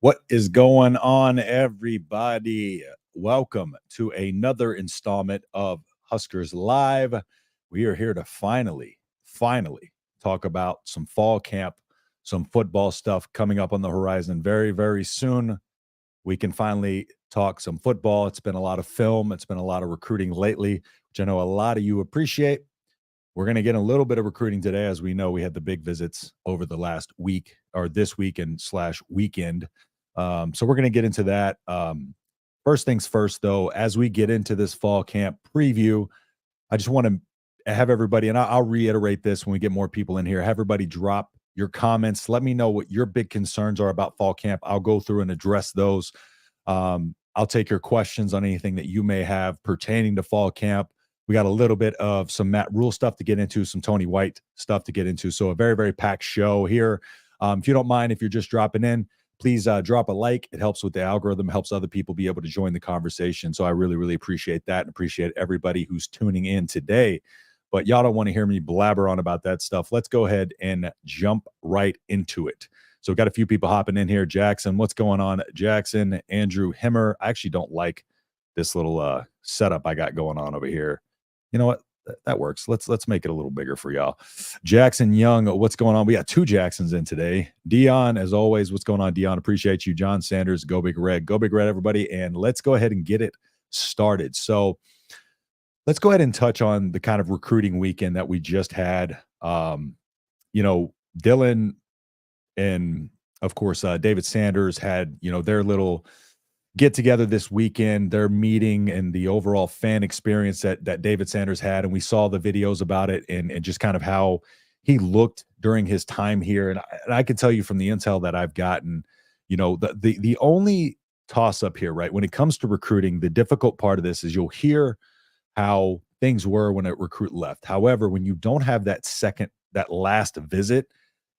What is going on, everybody? Welcome to another installment of Huskers Live. We are here to finally talk about some fall camp, some football stuff coming up on the horizon very, very soon. We can finally talk some football. It's been a lot of film. It's been a lot of recruiting lately, which I know a lot of you appreciate. We're going to get a little bit of recruiting today. As we know, we had the big visits over the last week or this weekend / weekend. So we're going to get into that. First things first, though, as we get into this fall camp preview, I just want to have everybody, and I'll reiterate this when we get more people in here, have everybody drop your comments. Let me know what your big concerns are about fall camp. I'll go through and address those. I'll take your questions on anything that you may have pertaining to fall camp. We got a little bit of some Matt Rhule stuff to get into, some Tony White stuff to get into. So a very, very packed show here. If you don't mind, if you're just dropping in, please drop a like. It helps with the algorithm, helps other people be able to join the conversation. So I really, really appreciate that and appreciate everybody who's tuning in today. But y'all don't want to hear me blabber on about that stuff. Let's go ahead and jump right into it. So we've got a few people hopping in here. Jackson, what's going on? Jackson, Andrew Himmer. I actually don't like this little setup I got going on over here. You know what? That works. Let's make it a little bigger for y'all. Jackson Young, what's going on? We got two Jacksons in today. Dion, as always, what's going on, Dion? Appreciate you. John Sanders, Go Big Red. Go Big Red, everybody. And let's go ahead and get it started. So let's go ahead and touch on the kind of recruiting weekend that we just had. Dylan and, of course, David Sanders had, their little get together this weekend, their meeting and the overall fan experience that David Sanders had. And we saw the videos about it and just kind of how he looked during his time here. And I can tell you from the intel that I've gotten, the only toss up here, right? When it comes to recruiting, the difficult part of this is you'll hear how things were when a recruit left. However, when you don't have that last visit,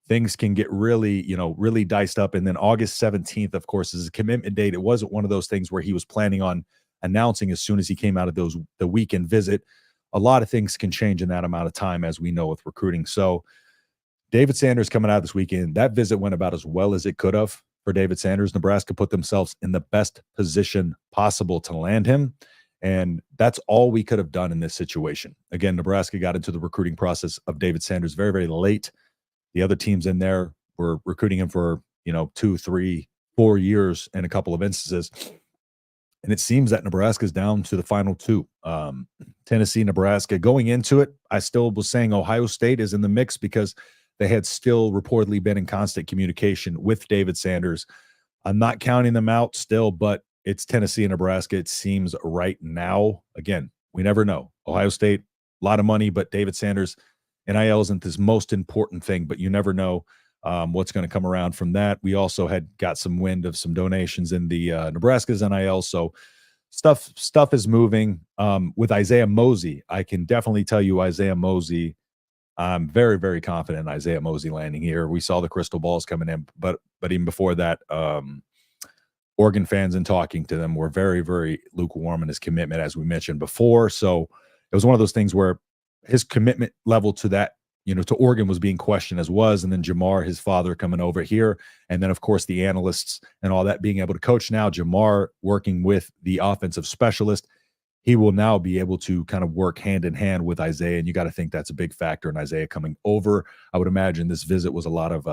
things can get really diced up. And then August 17th, of course, is a commitment date. It wasn't one of those things where he was planning on announcing as soon as he came out of the weekend visit. A lot of things can change in that amount of time, as we know with recruiting. So David Sanders coming out this weekend, that visit went about as well as it could have for David Sanders. Nebraska put themselves in the best position possible to land him. And that's all we could have done in this situation. Again, Nebraska got into the recruiting process of David Sanders very, very late. The other teams in there were recruiting him for, 2, 3, 4 years in a couple of instances. And it seems that Nebraska is down to the final two. Tennessee, Nebraska. Going into it, I still was saying Ohio State is in the mix because they had still reportedly been in constant communication with David Sanders. I'm not counting them out still, but it's Tennessee and Nebraska, it seems right now. Again, we never know. Ohio State, a lot of money, but David Sanders – NIL isn't this most important thing, but you never know what's going to come around from that. We also had got some wind of some donations in the Nebraska's NIL. So stuff is moving. With Isaiah Mosey, I can definitely tell you Isaiah Mosey, I'm very, very confident in Isaiah Mosey landing here. We saw the crystal balls coming in, but even before that, Oregon fans and talking to them were very, very lukewarm in his commitment, as we mentioned before. So it was one of those things where his commitment level to that, to Oregon was being questioned as was. And then Jamar, his father, coming over here. And then, of course, the analysts and all that being able to coach now. Jamar working with the offensive specialist. He will now be able to kind of work hand in hand with Isaiah. And you got to think that's a big factor in Isaiah coming over. I would imagine this visit was a lot of,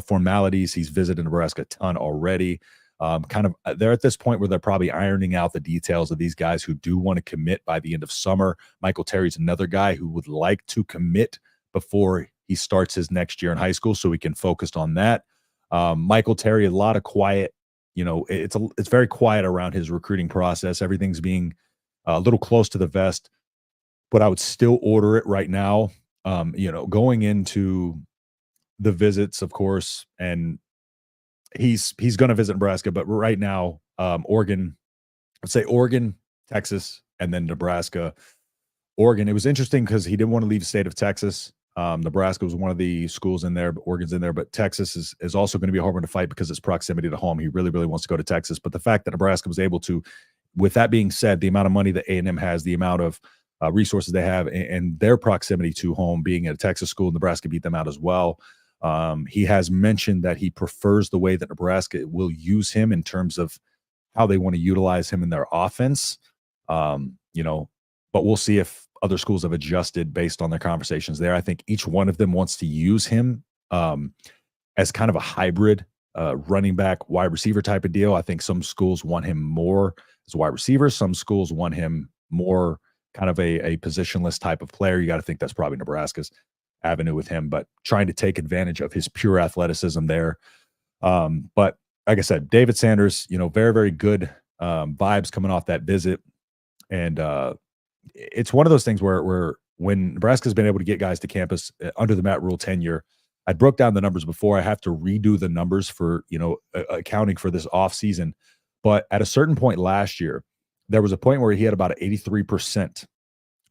formalities. He's visited Nebraska a ton already. They're at this point where they're probably ironing out the details of these guys who do want to commit by the end of summer. Michael Terry's another guy who would like to commit before he starts his next year in high school, so he can focus on that. Michael Terry, a lot of quiet, it's very quiet around his recruiting process. Everything's being a little close to the vest, but I would still order it right now. Going into the visits, of course, and he's going to visit Nebraska, but right now, Oregon, let's say Oregon, Texas, and then Nebraska. Oregon, it was interesting because he didn't want to leave the state of Texas. Nebraska was one of the schools in there, but Oregon's in there. But Texas is also going to be a hard one to fight because it's proximity to home. He really, really wants to go to Texas. But the fact that Nebraska was able to, with that being said, the amount of money that A&M has, the amount of resources they have, and their proximity to home, being at a Texas school, Nebraska beat them out as well. He has mentioned that he prefers the way that Nebraska will use him in terms of how they want to utilize him in their offense. You know, but we'll see if other schools have adjusted based on their conversations there. I think each one of them wants to use him as kind of a hybrid running back, wide receiver type of deal. I think some schools want him more as a wide receiver. Some schools want him more kind of a positionless type of player. You got to think that's probably Nebraska's avenue with him, but trying to take advantage of his pure athleticism there. But like I said, David Sanders, very, very good vibes coming off that visit. And it's one of those things where when Nebraska's been able to get guys to campus under the Matt Rhule tenure, I broke down the numbers before. I have to redo the numbers for, accounting for this offseason. But at a certain point last year, there was a point where he had about an 83%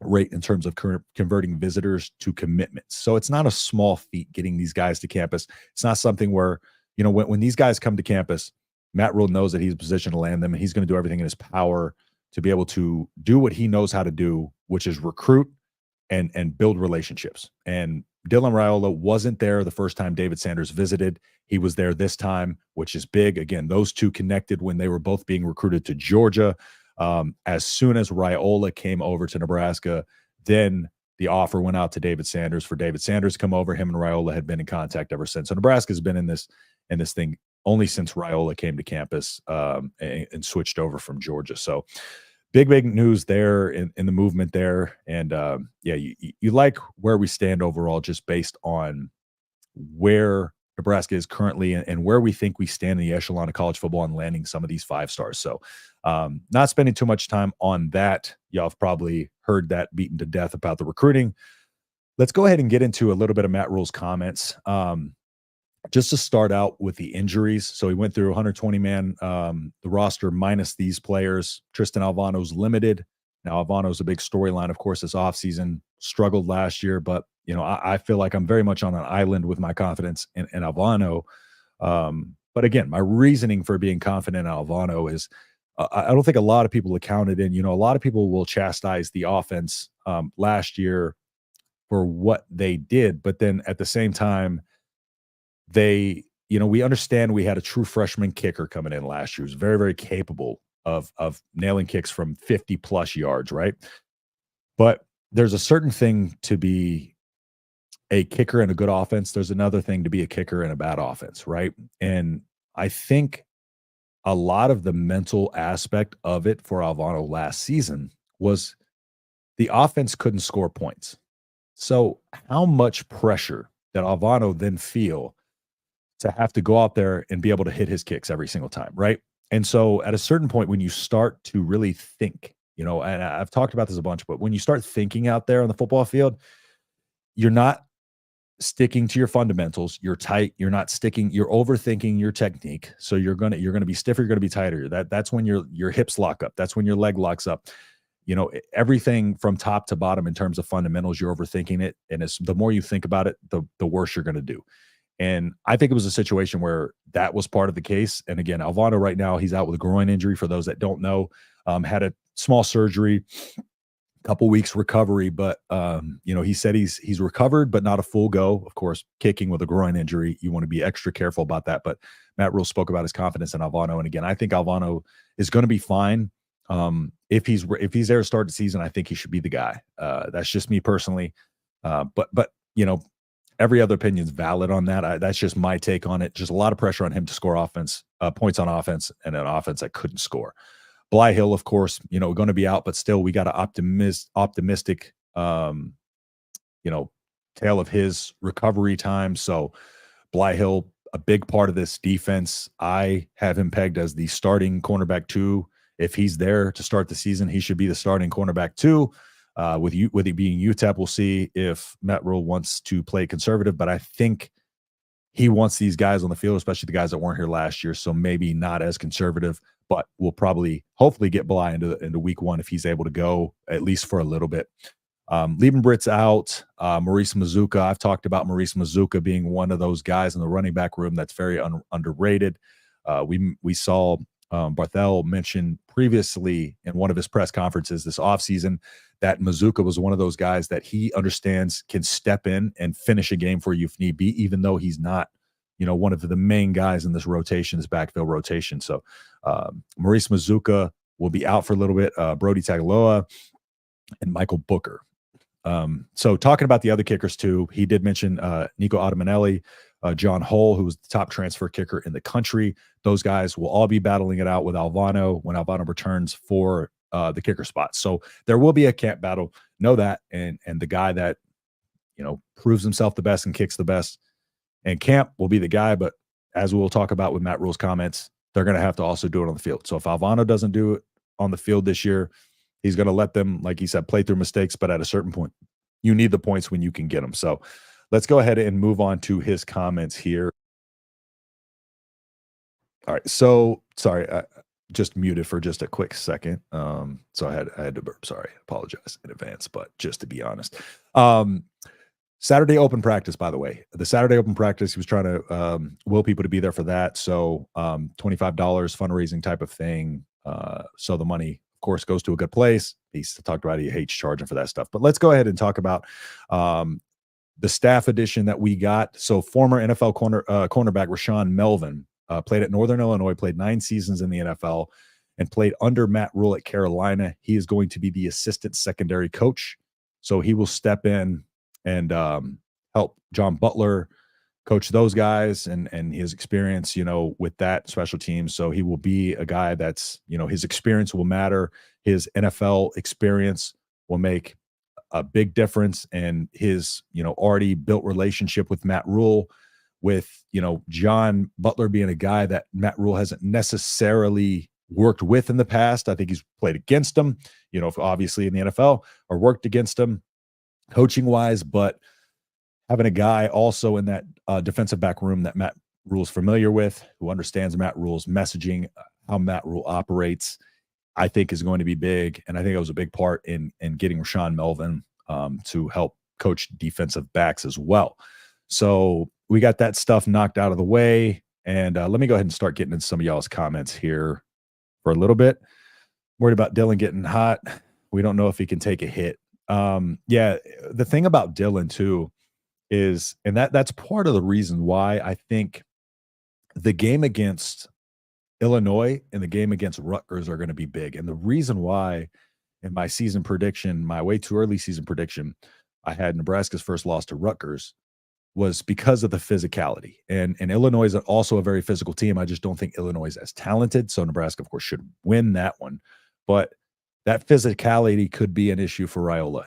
rate in terms of converting visitors to commitments. So it's not a small feat getting these guys to campus. It's not something where, when these guys come to campus, Matt Rhule knows that he's positioned to land them, and he's going to do everything in his power to be able to do what he knows how to do, which is recruit and build relationships. And Dylan Raiola wasn't there the first time David Sanders visited. He was there this time, which is big. Again, those two connected when they were both being recruited to Georgia. As soon as Raiola came over to Nebraska, then the offer went out to David Sanders for David Sanders to come over. Him and Raiola had been in contact ever since. So Nebraska's been in this thing only since Raiola came to campus and switched over from Georgia. So big news there in the movement there. And you like where we stand overall, just based on where Nebraska is currently and where we think we stand in the echelon of college football and landing some of these 5 stars. So not spending too much time on that. Y'all have probably heard that beaten to death about the recruiting. Let's go ahead and get into a little bit of Matt Rhule's comments. Just to start out with the injuries. So he went through 120-man, the roster minus these players. Tristan Alvano's limited. Now, Alvano's a big storyline, of course, this offseason. Struggled last year, but, I feel like I'm very much on an island with my confidence in Alvano. But again, my reasoning for being confident in Alvano is I don't think a lot of people accounted in. A lot of people will chastise the offense last year for what they did, but then at the same time, we understand we had a true freshman kicker coming in last year who's very, very capable of nailing kicks from 50 plus yards, right? But there's a certain thing to be a kicker in a good offense. There's another thing to be a kicker in a bad offense, right? And I think a lot of the mental aspect of it for Alvano last season was the offense couldn't score points. So how much pressure did Alvano then feel to have to go out there and be able to hit his kicks every single time, right? And so at a certain point, when you start to really think, and I've talked about this a bunch, but when you start thinking out there on the football field, you're not sticking to your fundamentals. You're tight. You're overthinking your technique. So you're gonna be stiffer. You're gonna be tighter. That's when your hips lock up. That's when your leg locks up. Everything from top to bottom in terms of fundamentals, you're overthinking it. And the more you think about it, the worse you're gonna do. And I think it was a situation where that was part of the case. And again, Alvano right now, he's out with a groin injury. For those that don't know, had a small surgery, couple weeks recovery, but he said he's recovered, but not a full go. Of course, kicking with a groin injury, you want to be extra careful about that. But Matt Rhule spoke about his confidence in Alvano, and again, I think Alvano is going to be fine. If he's there to start the season, I think he should be the guy. That's just me personally. But every other opinion is valid on that. That's just my take on it. Just a lot of pressure on him to score points on offense, and an offense that couldn't score. Bly Hill, of course, going to be out, but still we got an optimistic, tale of his recovery time. So Bly Hill, a big part of this defense. I have him pegged as the starting cornerback 2. If he's there to start the season, he should be the starting cornerback 2. With it being UTEP, we'll see if Matt Rhule wants to play conservative, but I think he wants these guys on the field, especially the guys that weren't here last year. So maybe not as conservative, but we'll hopefully get Bly into week 1 if he's able to go at least for a little bit. Liebenbritt's out. Maurice Mazuka. I've talked about Maurice Mazuka being one of those guys in the running back room that's very underrated. We saw Barthel mentioned previously in one of his press conferences this offseason that Mazuka was one of those guys that he understands can step in and finish a game for you if need be, even though he's not, one of the main guys in this rotation, this backfield rotation. So Maurice Mazuka will be out for a little bit. Brody Tagaloa and Michael Booker. So talking about the other kickers too, he did mention Nico Ottamanelli, John Hull, who was the top transfer kicker in the country. Those guys will all be battling it out with Alvano when Alvano returns for the kicker spot. So there will be a camp battle. Know that, and the guy that proves himself the best and kicks the best and camp will be the guy. But as we'll talk about with Matt Rhule's comments, they're going to have to also do it on the field. So if Alvano doesn't do it on the field this year, he's going to let them, like he said, play through mistakes. But at a certain point, you need the points when you can get them. So let's go ahead and move on to his comments here. All right. So sorry, I just muted for just a quick second. So I had to burp. Sorry, apologize in advance. But just to be honest, Saturday open practice, by the way, the Saturday open practice, he was trying to will people to be there for that. So $25 fundraising type of thing. So the money, of course, goes to a good place. He's talked about he hates charging for that stuff. But let's go ahead and talk about the staff edition that we got. So former NFL cornerback Rashawn Melvin played at Northern Illinois, played 9 seasons in the NFL, and played under Matt Rhule at Carolina. He is going to be the assistant secondary coach. So he will step in and help John Butler coach those guys and his experience, with that special team. So he will be a guy that's, his experience will matter. His NFL experience will make a big difference. And his, already built relationship with Matt Rhule, with, John Butler being a guy that Matt Rhule hasn't necessarily worked with in the past. I think he's played against him, obviously in the NFL, or worked against him coaching wise, but having a guy also in that defensive back room that Matt Rhule's familiar with, who understands Matt Rhule's messaging, how Matt Rhule operates, I think is going to be big. And I think it was a big part in getting Rashawn Melvin to help coach defensive backs as well. So we got that stuff knocked out of the way. And let me go ahead and start getting into some of y'all's comments here for a little bit. Worried about Dylan getting hot. We don't know if he can take a hit. Yeah, the thing about Dylan too is, and that's part of the reason why I think the game against Illinois and the game against Rutgers are going to be big. And the reason why in my season prediction, my way too early season prediction, I had Nebraska's first loss to Rutgers was because of the physicality. And Illinois is also a very physical team. I just don't think Illinois is as talented. So Nebraska, of course, should win that one. But that physicality could be an issue for Raiola.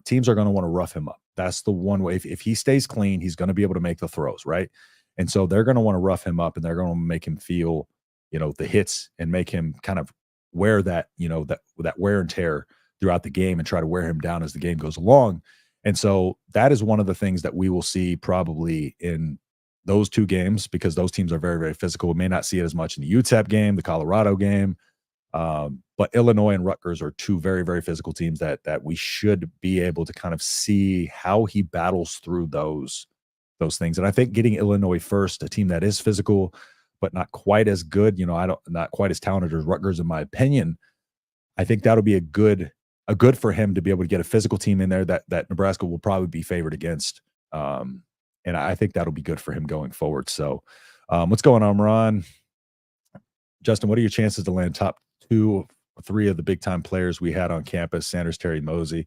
Teams are going to want to rough him up. That's the one way. If he stays clean, he's going to be able to make the throws, right? And so they're going to want to rough him up, and they're going to make him feel, the hits, and make him kind of wear that, that wear and tear throughout the game, and try to wear him down as the game goes along. And so that is one of the things that we will see probably in those 2 games, because those teams are very, very physical. We may not see it as much in the UTEP game, the Colorado game. But Illinois and Rutgers are 2 very, very physical teams that we should be able to kind of see how he battles through those things. And I think getting Illinois first, a team that is physical, but not quite as good, not quite as talented as Rutgers, in my opinion, I think that'll be a good for him to be able to get a physical team in there that Nebraska will probably be favored against. And I think that'll be good for him going forward. So what's going on, Ron? Justin, what are your chances to land top 2 or 3 of the big time players we had on campus? Sanders, Terry, Mosey.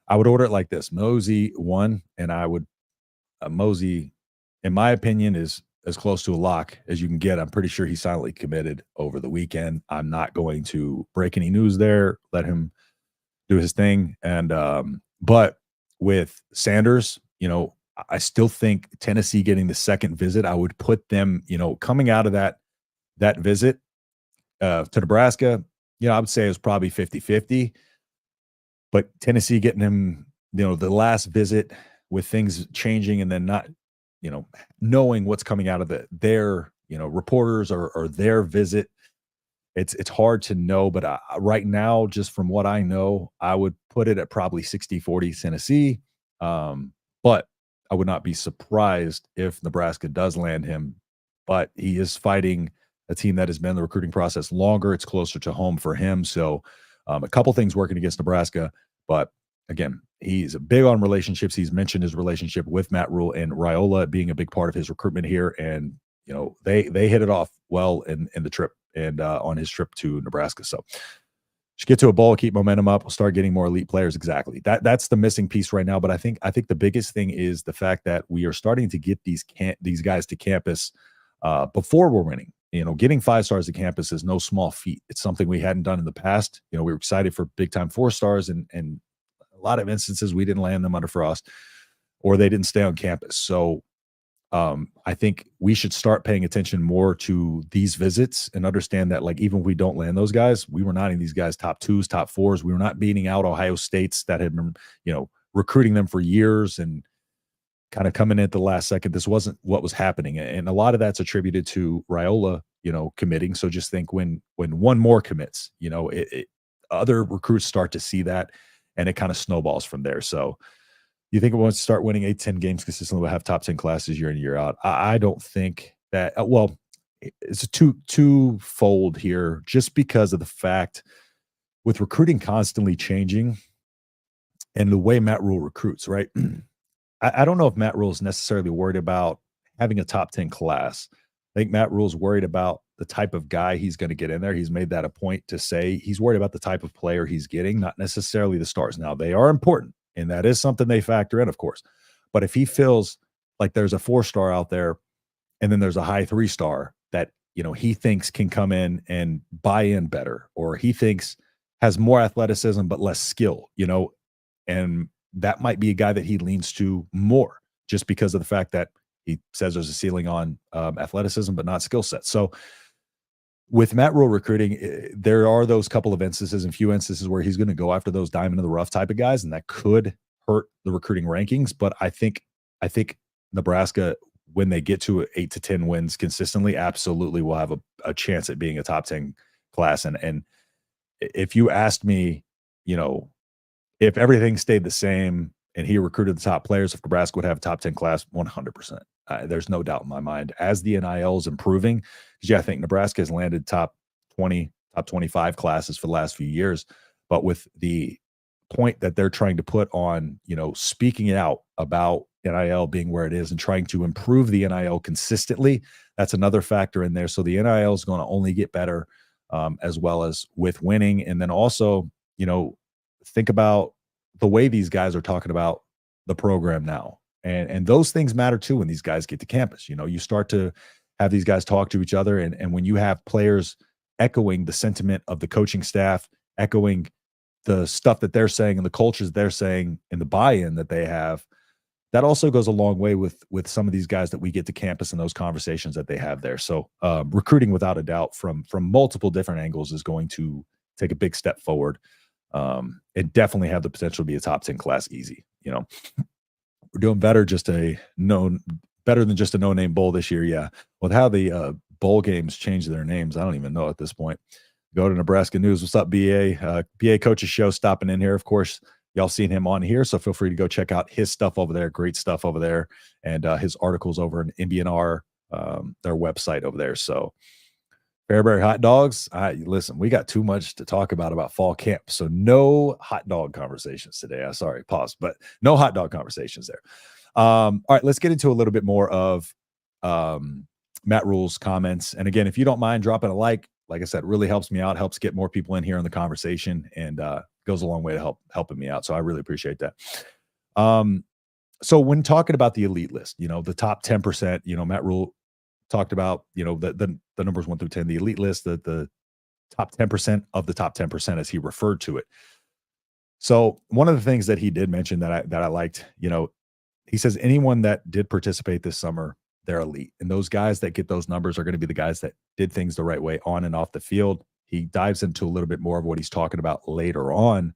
I would order it like this: Mosey 1, and I would Mosey, in my opinion, is as close to a lock as you can get. I'm pretty sure he silently committed over the weekend. I'm not going to break any news there. Let him do his thing. And but with Sanders, I still think Tennessee getting the second visit, I would put them, coming out of that visit to Nebraska, I would say it was probably 50-50. But Tennessee getting him, the last visit with things changing, and then not, knowing what's coming out of their, reporters or their visit, it's hard to know. But right now, just from what I know, I would put it at probably 60-40 Tennessee. But I would not be surprised if Nebraska does land him. But he is fighting a team that has been in the recruiting process longer. It's closer to home for him. So a couple things working against Nebraska, but again, he's big on relationships. He's mentioned his relationship with Matt Rhule and Raiola being a big part of his recruitment here. And, they hit it off well in the trip and on his trip to Nebraska. So just get to a bowl, keep momentum up. We'll start getting more elite players. Exactly. That's the missing piece right now. But I think the biggest thing is the fact that we are starting to get these guys to campus before we're winning. Getting 5 stars to campus is no small feat. It's something we hadn't done in the past. We were excited for big time 4 stars, and a lot of instances we didn't land them under frost, or they didn't stay on campus. So I think we should start paying attention more to these visits and understand that, like, even if we don't land those guys, we were not in these guys top 2s, top 4s. We were not beating out Ohio States that had been, recruiting them for years and kind of coming in at the last second. This wasn't what was happening. And a lot of that's attributed to Raiola, committing. So just think when one more commits, other recruits start to see that, and it kind of snowballs from there. So you think once start winning 8, 10 games consistently, we'll have top 10 classes year in, year out. I don't think that, it's a twofold here, just because of the fact with recruiting constantly changing and the way Matt Rhule recruits, right? I don't know if Matt Rhule is necessarily worried about having a top 10 class. I think Matt Rhule's worried about the type of guy he's going to get in there. He's made that a point to say he's worried about the type of player he's getting, not necessarily the stars. Now, they are important, and that is something they factor in, of course. But if he feels like there's a 4-star out there and then there's a high 3-star that, he thinks can come in and buy in better, or he thinks has more athleticism but less skill, and that might be a guy that he leans to more, just because of the fact that he says there's a ceiling on athleticism but not skill set. So with Matt Rhule recruiting, there are those couple of instances and few instances where he's going to go after those diamond in the rough type of guys, and that could hurt the recruiting rankings. But I think Nebraska, when they get to 8 to 10 wins consistently, absolutely will have a chance at being a top 10 class. And if you asked me, if everything stayed the same and he recruited the top players, if Nebraska would have a top 10 class, 100%. There's no doubt in my mind. As the NIL is improving, because I think Nebraska has landed top 20, top 25 classes for the last few years. But with the point that they're trying to put on, speaking it out about NIL being where it is and trying to improve the NIL consistently, that's another factor in there. So the NIL is going to only get better, as well as with winning. And then also, think about the way these guys are talking about the program now. And those things matter too when these guys get to campus. You start to have these guys talk to each other. And when you have players echoing the sentiment of the coaching staff, echoing the stuff that they're saying and the cultures they're saying and the buy-in that they have, that also goes a long way with some of these guys that we get to campus and those conversations that they have there. So recruiting, without a doubt, from multiple different angles, is going to take a big step forward. And definitely have the potential to be a top 10 class easy. We're doing better better than just a no-name bowl this year. Yeah. With how the bowl games change their names, I don't even know at this point. Go to Nebraska News. What's up, BA? BA Coach's Show stopping in here. Of course, y'all seen him on here, so feel free to go check out his stuff over there. Great stuff over there. And his articles over in MBNR, their website over there. So Fairbury hot dogs. Listen, we got too much to talk about fall camp. So no hot dog conversations today. I'm sorry, pause, but no hot dog conversations there. All right, let's get into a little bit more of Matt Rhule's comments. And again, if you don't mind dropping a like I said, really helps me out, helps get more people in here in the conversation, and goes a long way to helping me out. So I really appreciate that. So when talking about the elite list, the top 10%, Matt Rhule talked about, the numbers 1 through 10, the elite list, the top 10% of the top 10%, as he referred to it. So one of the things that he did mention that I liked, he says anyone that did participate this summer, they're elite. And those guys that get those numbers are going to be the guys that did things the right way on and off the field. He dives into a little bit more of what he's talking about later on,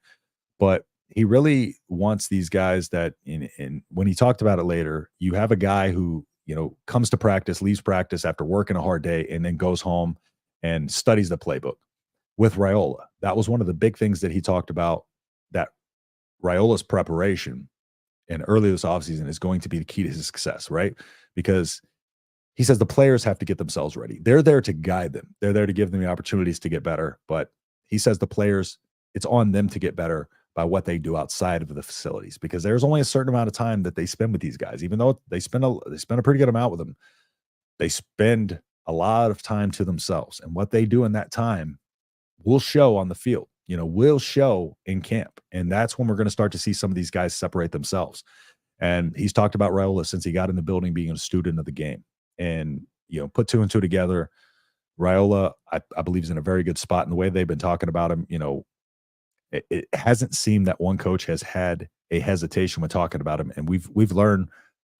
but he really wants these guys that when he talked about it later, you have a guy who, comes to practice, leaves practice after working a hard day, and then goes home and studies the playbook. With Raiola, that was one of the big things that he talked about, that Raiola's preparation and early this offseason is going to be the key to his success, right? Because he says the players have to get themselves ready. They're there to guide them. They're there to give them the opportunities to get better. But he says the players, it's on them to get better by what they do outside of the facilities, because there's only a certain amount of time that they spend with these guys. Even though they spend a pretty good amount with them, they spend a lot of time to themselves, and what they do in that time will show on the field. Will show in camp, and that's when we're going to start to see some of these guys separate themselves. And he's talked about Raiola since he got in the building being a student of the game, and put two and two together. Raiola, I believe, is in a very good spot. And the way they've been talking about him, it hasn't seemed that one coach has had a hesitation when talking about him. And we've learned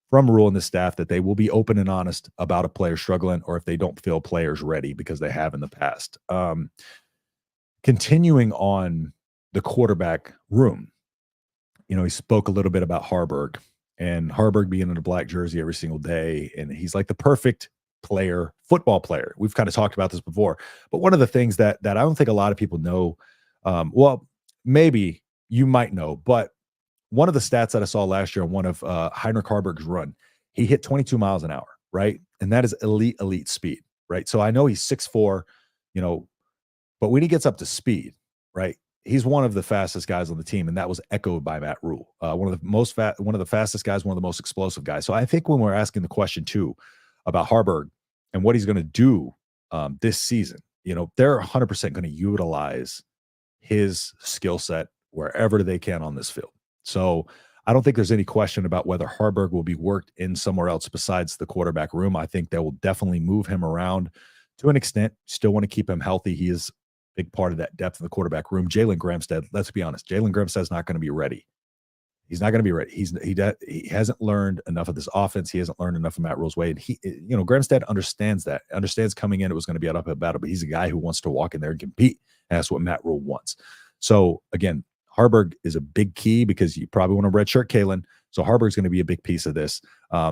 from Rhule and the staff that they will be open and honest about a player struggling, or if they don't feel players ready, because they have in the past. Continuing on the quarterback room, he spoke a little bit about Harburg, and Harburg being in a black jersey every single day. And he's like the perfect football player. We've kind of talked about this before, but one of the things that I don't think a lot of people know, well, maybe you might know, but one of the stats that I saw last year on one of Heinrich Harburg's run, he hit 22 miles an hour, right? And that is elite speed, right? So I know he's 6'4", but when he gets up to speed, right, he's one of the fastest guys on the team, and that was echoed by Matt Rhule, one of the fastest guys, one of the most explosive guys. So I think when we're asking the question too about Harburg and what he's going to do this season, they're 100% going to utilize his skill set wherever they can on this field. So I don't think there's any question about whether Harburg will be worked in somewhere else besides the quarterback room. I think they will definitely move him around to an extent. Still want to keep him healthy. He is a big part of that depth in the quarterback room. Jalen Gramstead, let's be honest, Jalen Gramstead's not going to be ready. He's not going to be ready. He hasn't learned enough of this offense. He hasn't learned enough of Matt Rhule's way. And Gramstead understands that. Understands coming in, it was going to be an uphill battle, but he's a guy who wants to walk in there and compete. And that's what Matt Rhule wants. So again, Harburg is a big key, because you probably want to redshirt Kalen. So Harburg's going to be a big piece of this.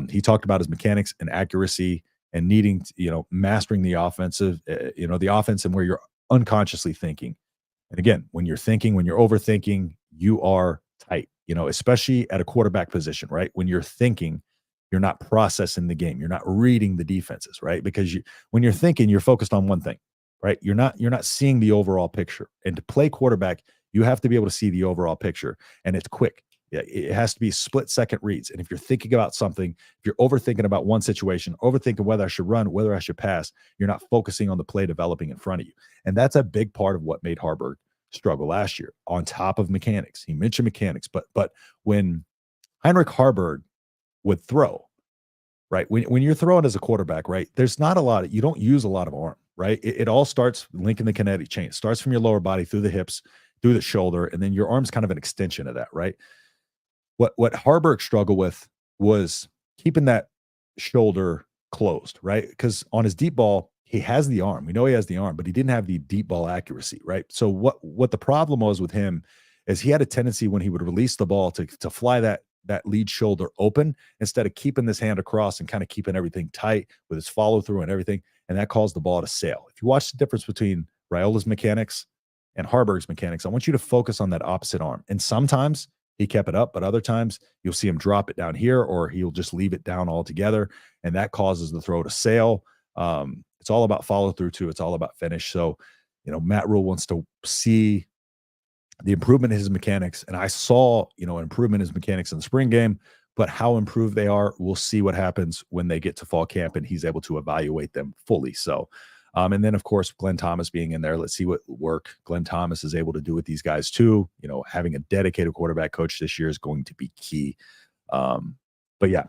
He talked about his mechanics and accuracy and needing, mastering the offensive, the offense, and where you're unconsciously thinking. And again, when you're overthinking, you are tight, especially at a quarterback position, right? When you're thinking, you're not processing the game. You're not reading the defenses, right? Because when you're thinking, you're focused on one thing, right? You're not seeing the overall picture. And to play quarterback, you have to be able to see the overall picture, and it's quick. It has to be split-second reads. And if you're thinking about something, if you're overthinking about one situation, overthinking whether I should run, whether I should pass, you're not focusing on the play developing in front of you. And that's a big part of what made Harburg struggle last year, on top of mechanics. He mentioned mechanics, but when Heinrich Harburg would throw, right, when you're throwing as a quarterback, right, there's not a lot, you don't use a lot of arm, right? It all starts linking the kinetic chain. It starts from your lower body through the hips, through the shoulder, and then your arm's kind of an extension of that, right? What Harburg struggled with was keeping that shoulder closed, right? Because on his deep ball, he has the arm. We know he has the arm, but he didn't have the deep ball accuracy, right? So what the problem was with him is he had a tendency when he would release the ball to fly that lead shoulder open, instead of keeping this hand across and kind of keeping everything tight with his follow through and everything. And that caused the ball to sail. If you watch the difference between Raiola's mechanics and Harburg's mechanics, I want you to focus on that opposite arm. And sometimes he kept it up, but other times you'll see him drop it down here, or he'll just leave it down altogether. And that causes the throw to sail. It's all about follow through too. It's all about finish. So, Matt Rhule wants to see the improvement in his mechanics. And I saw, an improvement in his mechanics in the spring game, but how improved they are, we'll see what happens when they get to fall camp and he's able to evaluate them fully. So, and then of course, Glenn Thomas being in there, let's see what work Glenn Thomas is able to do with these guys too. Having a dedicated quarterback coach this year is going to be key. But yeah,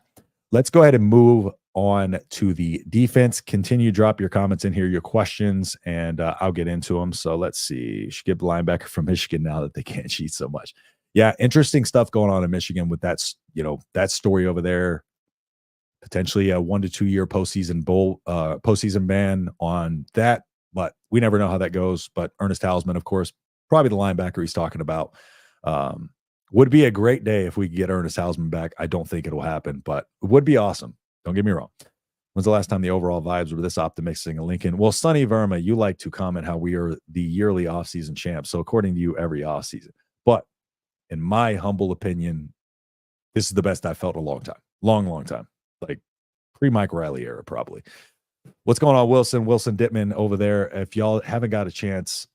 let's go ahead and move on to the defense. Continue, drop your comments in here, your questions, and I'll get into them. So let's see. Skip linebacker from Michigan now that they can't cheat so much. Yeah, interesting stuff going on in Michigan with that, that story over there. Potentially a 1 to 2 year postseason ban on that, but we never know how that goes. But Ernest Hausman, of course, probably the linebacker he's talking about. Would be a great day if we could get Ernest Hausman back. I don't think it'll happen, but it would be awesome. Don't get me wrong. When's the last time the overall vibes were this optimistic in Lincoln? Well, Sonny Verma, you like to comment how we are the yearly offseason champs. So according to you, every offseason. But in my humble opinion, this is the best I've felt in a long time. Long time. Like pre-Mike Riley era, probably. What's going on, Wilson? Wilson Dittman over there. If y'all haven't got a chance,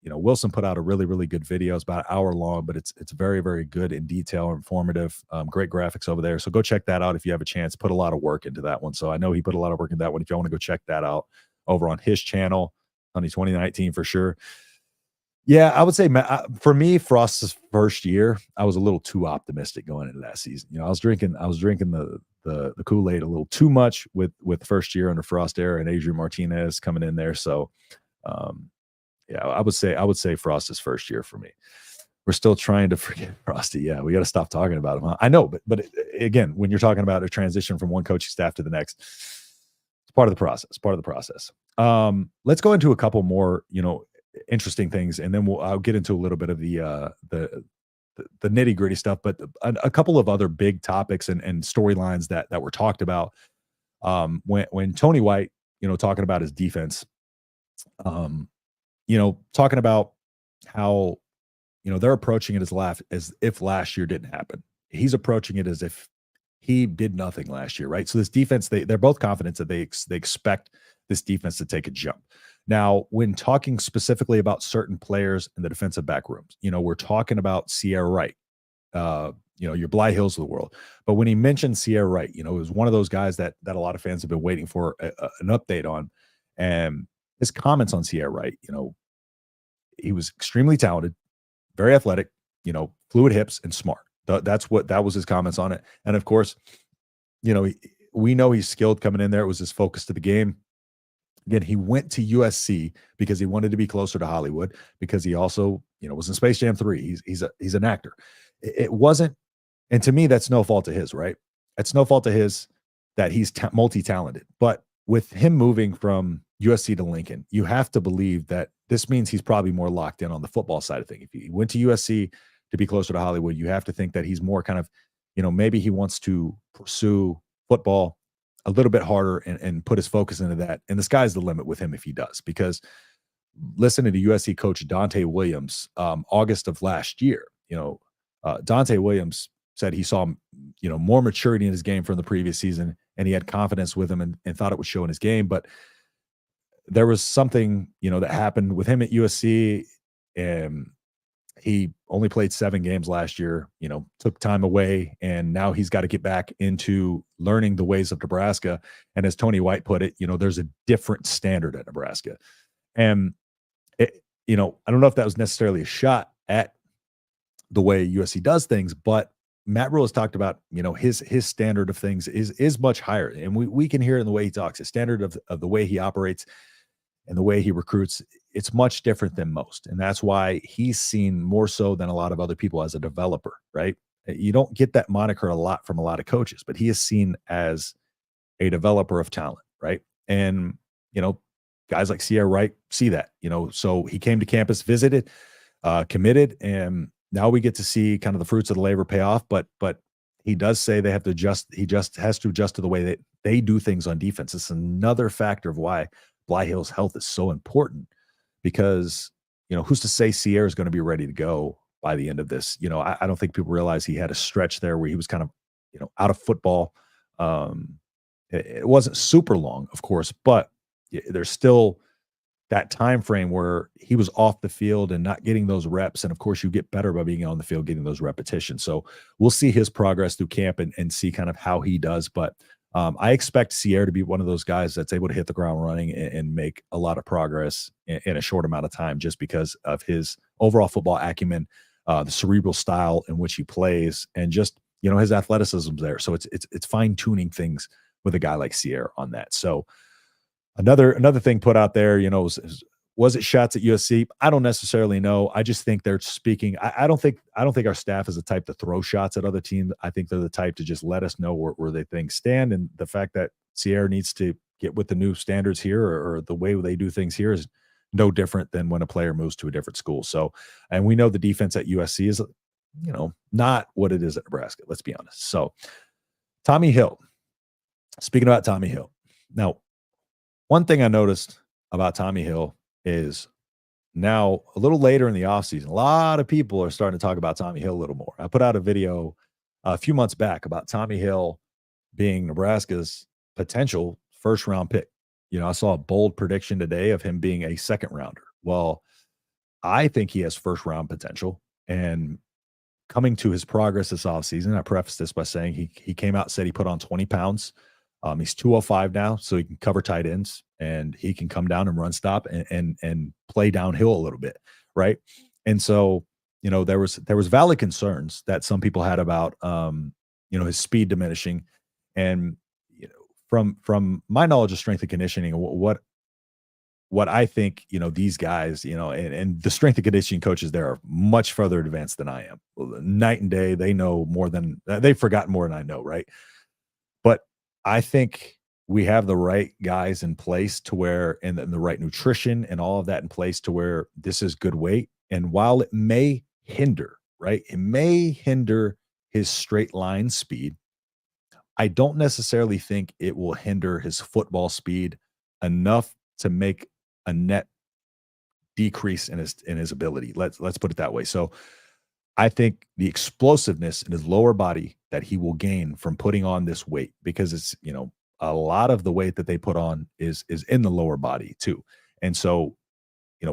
Wilson put out a really, really good video. It's about an hour long, but it's very, very good in detail, informative, great graphics over there. So go check that out if you have a chance. Put a lot of work into that one. So I know he put a lot of work into that one. If y'all want to go check that out over on his channel, 2019 for sure. Yeah, I would say for me, Frost's first year, I was a little too optimistic going into that season. I was drinking the Kool-Aid a little too much with first year under Frost era and Adrian Martinez coming in there. So, yeah, I would say Frost's first year for me. We're still trying to forget Frosty. Yeah, we got to stop talking about him. Huh? I know, but again, when you're talking about a transition from one coaching staff to the next, it's part of the process. Let's go into a couple more, interesting things, and then I'll get into a little bit of the nitty gritty stuff, but a couple of other big topics and storylines that were talked about. When Tony White, talking about his defense, talking about how, they're approaching it as if last year didn't happen. He's approaching it as if he did nothing last year, right? So this defense, they're both confident that they expect this defense to take a jump. Now, when talking specifically about certain players in the defensive back rooms, we're talking about Sierra Wright, your Bly Hills of the world. But when he mentioned Sierra Wright, it was one of those guys that a lot of fans have been waiting for an update on. And his comments on Sierra Wright, he was extremely talented, very athletic, fluid hips and smart. That was his comments on it. And of course, we know he's skilled coming in there. It was his focus to the game. Again, he went to USC because he wanted to be closer to Hollywood, because he also, was in Space Jam 3. He's an actor. It wasn't, and to me, that's no fault of his, right? It's no fault of his that he's multi-talented. But with him moving from USC to Lincoln, you have to believe that this means he's probably more locked in on the football side of things. If he went to USC to be closer to Hollywood, you have to think that he's more kind of, maybe he wants to pursue football a little bit harder and put his focus into that. And the sky's the limit with him if he does, because listening to USC coach Dante Williams, August of last year, Dante Williams said he saw, more maturity in his game from the previous season, and he had confidence with him and thought it would show in his game. But there was something, that happened with him at USC, and he only played 7 games last year, took time away, and now he's got to get back into learning the ways of Nebraska. And as Tony White put it, there's a different standard at Nebraska. And, I don't know if that was necessarily a shot at the way USC does things, but Matt Rhule has talked about, his standard of things is much higher. And we can hear it in the way he talks. His standard of the way he operates and the way he recruits, it's much different than most. And that's why he's seen more so than a lot of other people as a developer, right? You don't get that moniker a lot from a lot of coaches, but he is seen as a developer of talent, right? And, guys like Sierra Wright see that, so he came to campus, visited, committed, and now we get to see kind of the fruits of the labor pay off. But he does say they have to adjust. He just has to adjust to the way that they do things on defense. It's another factor of why Bly Hill's health is so important, because, who's to say Sierra is going to be ready to go by the end of this? I don't think people realize he had a stretch there where he was kind of, out of football. It wasn't super long, of course, but there's still that time frame where he was off the field and not getting those reps. And of course, you get better by being on the field, getting those repetitions. So we'll see his progress through camp and see kind of how he does. But I expect Sierra to be one of those guys that's able to hit the ground running and make a lot of progress in a short amount of time, just because of his overall football acumen, the cerebral style in which he plays, and just, his athleticism's there. So it's fine tuning things with a guy like Sierra on that. So another thing put out there, was it shots at USC? I don't necessarily know. I just think they're speaking. I don't think our staff is the type to throw shots at other teams. I think they're the type to just let us know where they things stand. And the fact that Sierra needs to get with the new standards here, or the way they do things here, is no different than when a player moves to a different school. So, and we know the defense at USC is, not what it is at Nebraska. Let's be honest. So, Tommy Hill. Speaking about Tommy Hill. Now, one thing I noticed about Tommy Hill is now, a little later in the offseason, a lot of people are starting to talk about Tommy Hill a little more. I put out a video a few months back about Tommy Hill being Nebraska's potential first round pick. I saw a bold prediction today of him being a second rounder. Well, I think he has first round potential. And coming to his progress this offseason, I preface this by saying he came out and said he put on 20 pounds. He's 205 now, so he can cover tight ends and he can come down and run stop and play downhill a little bit, right? And so, there was valid concerns that some people had about his speed diminishing. And from my knowledge of strength and conditioning, what I think, these guys, and the strength and conditioning coaches there are much further advanced than I am. Night and day, they know more than they've forgotten more than I know, right? But I think we have the right guys in place to where, and the right nutrition and all of that in place to where this is good weight. And while it may hinder, right, it may hinder his straight line speed, I don't necessarily think it will hinder his football speed enough to make a net decrease in his ability. Let's put it that way. So I think the explosiveness in his lower body that he will gain from putting on this weight, because it's, a lot of the weight that they put on is in the lower body too. And so,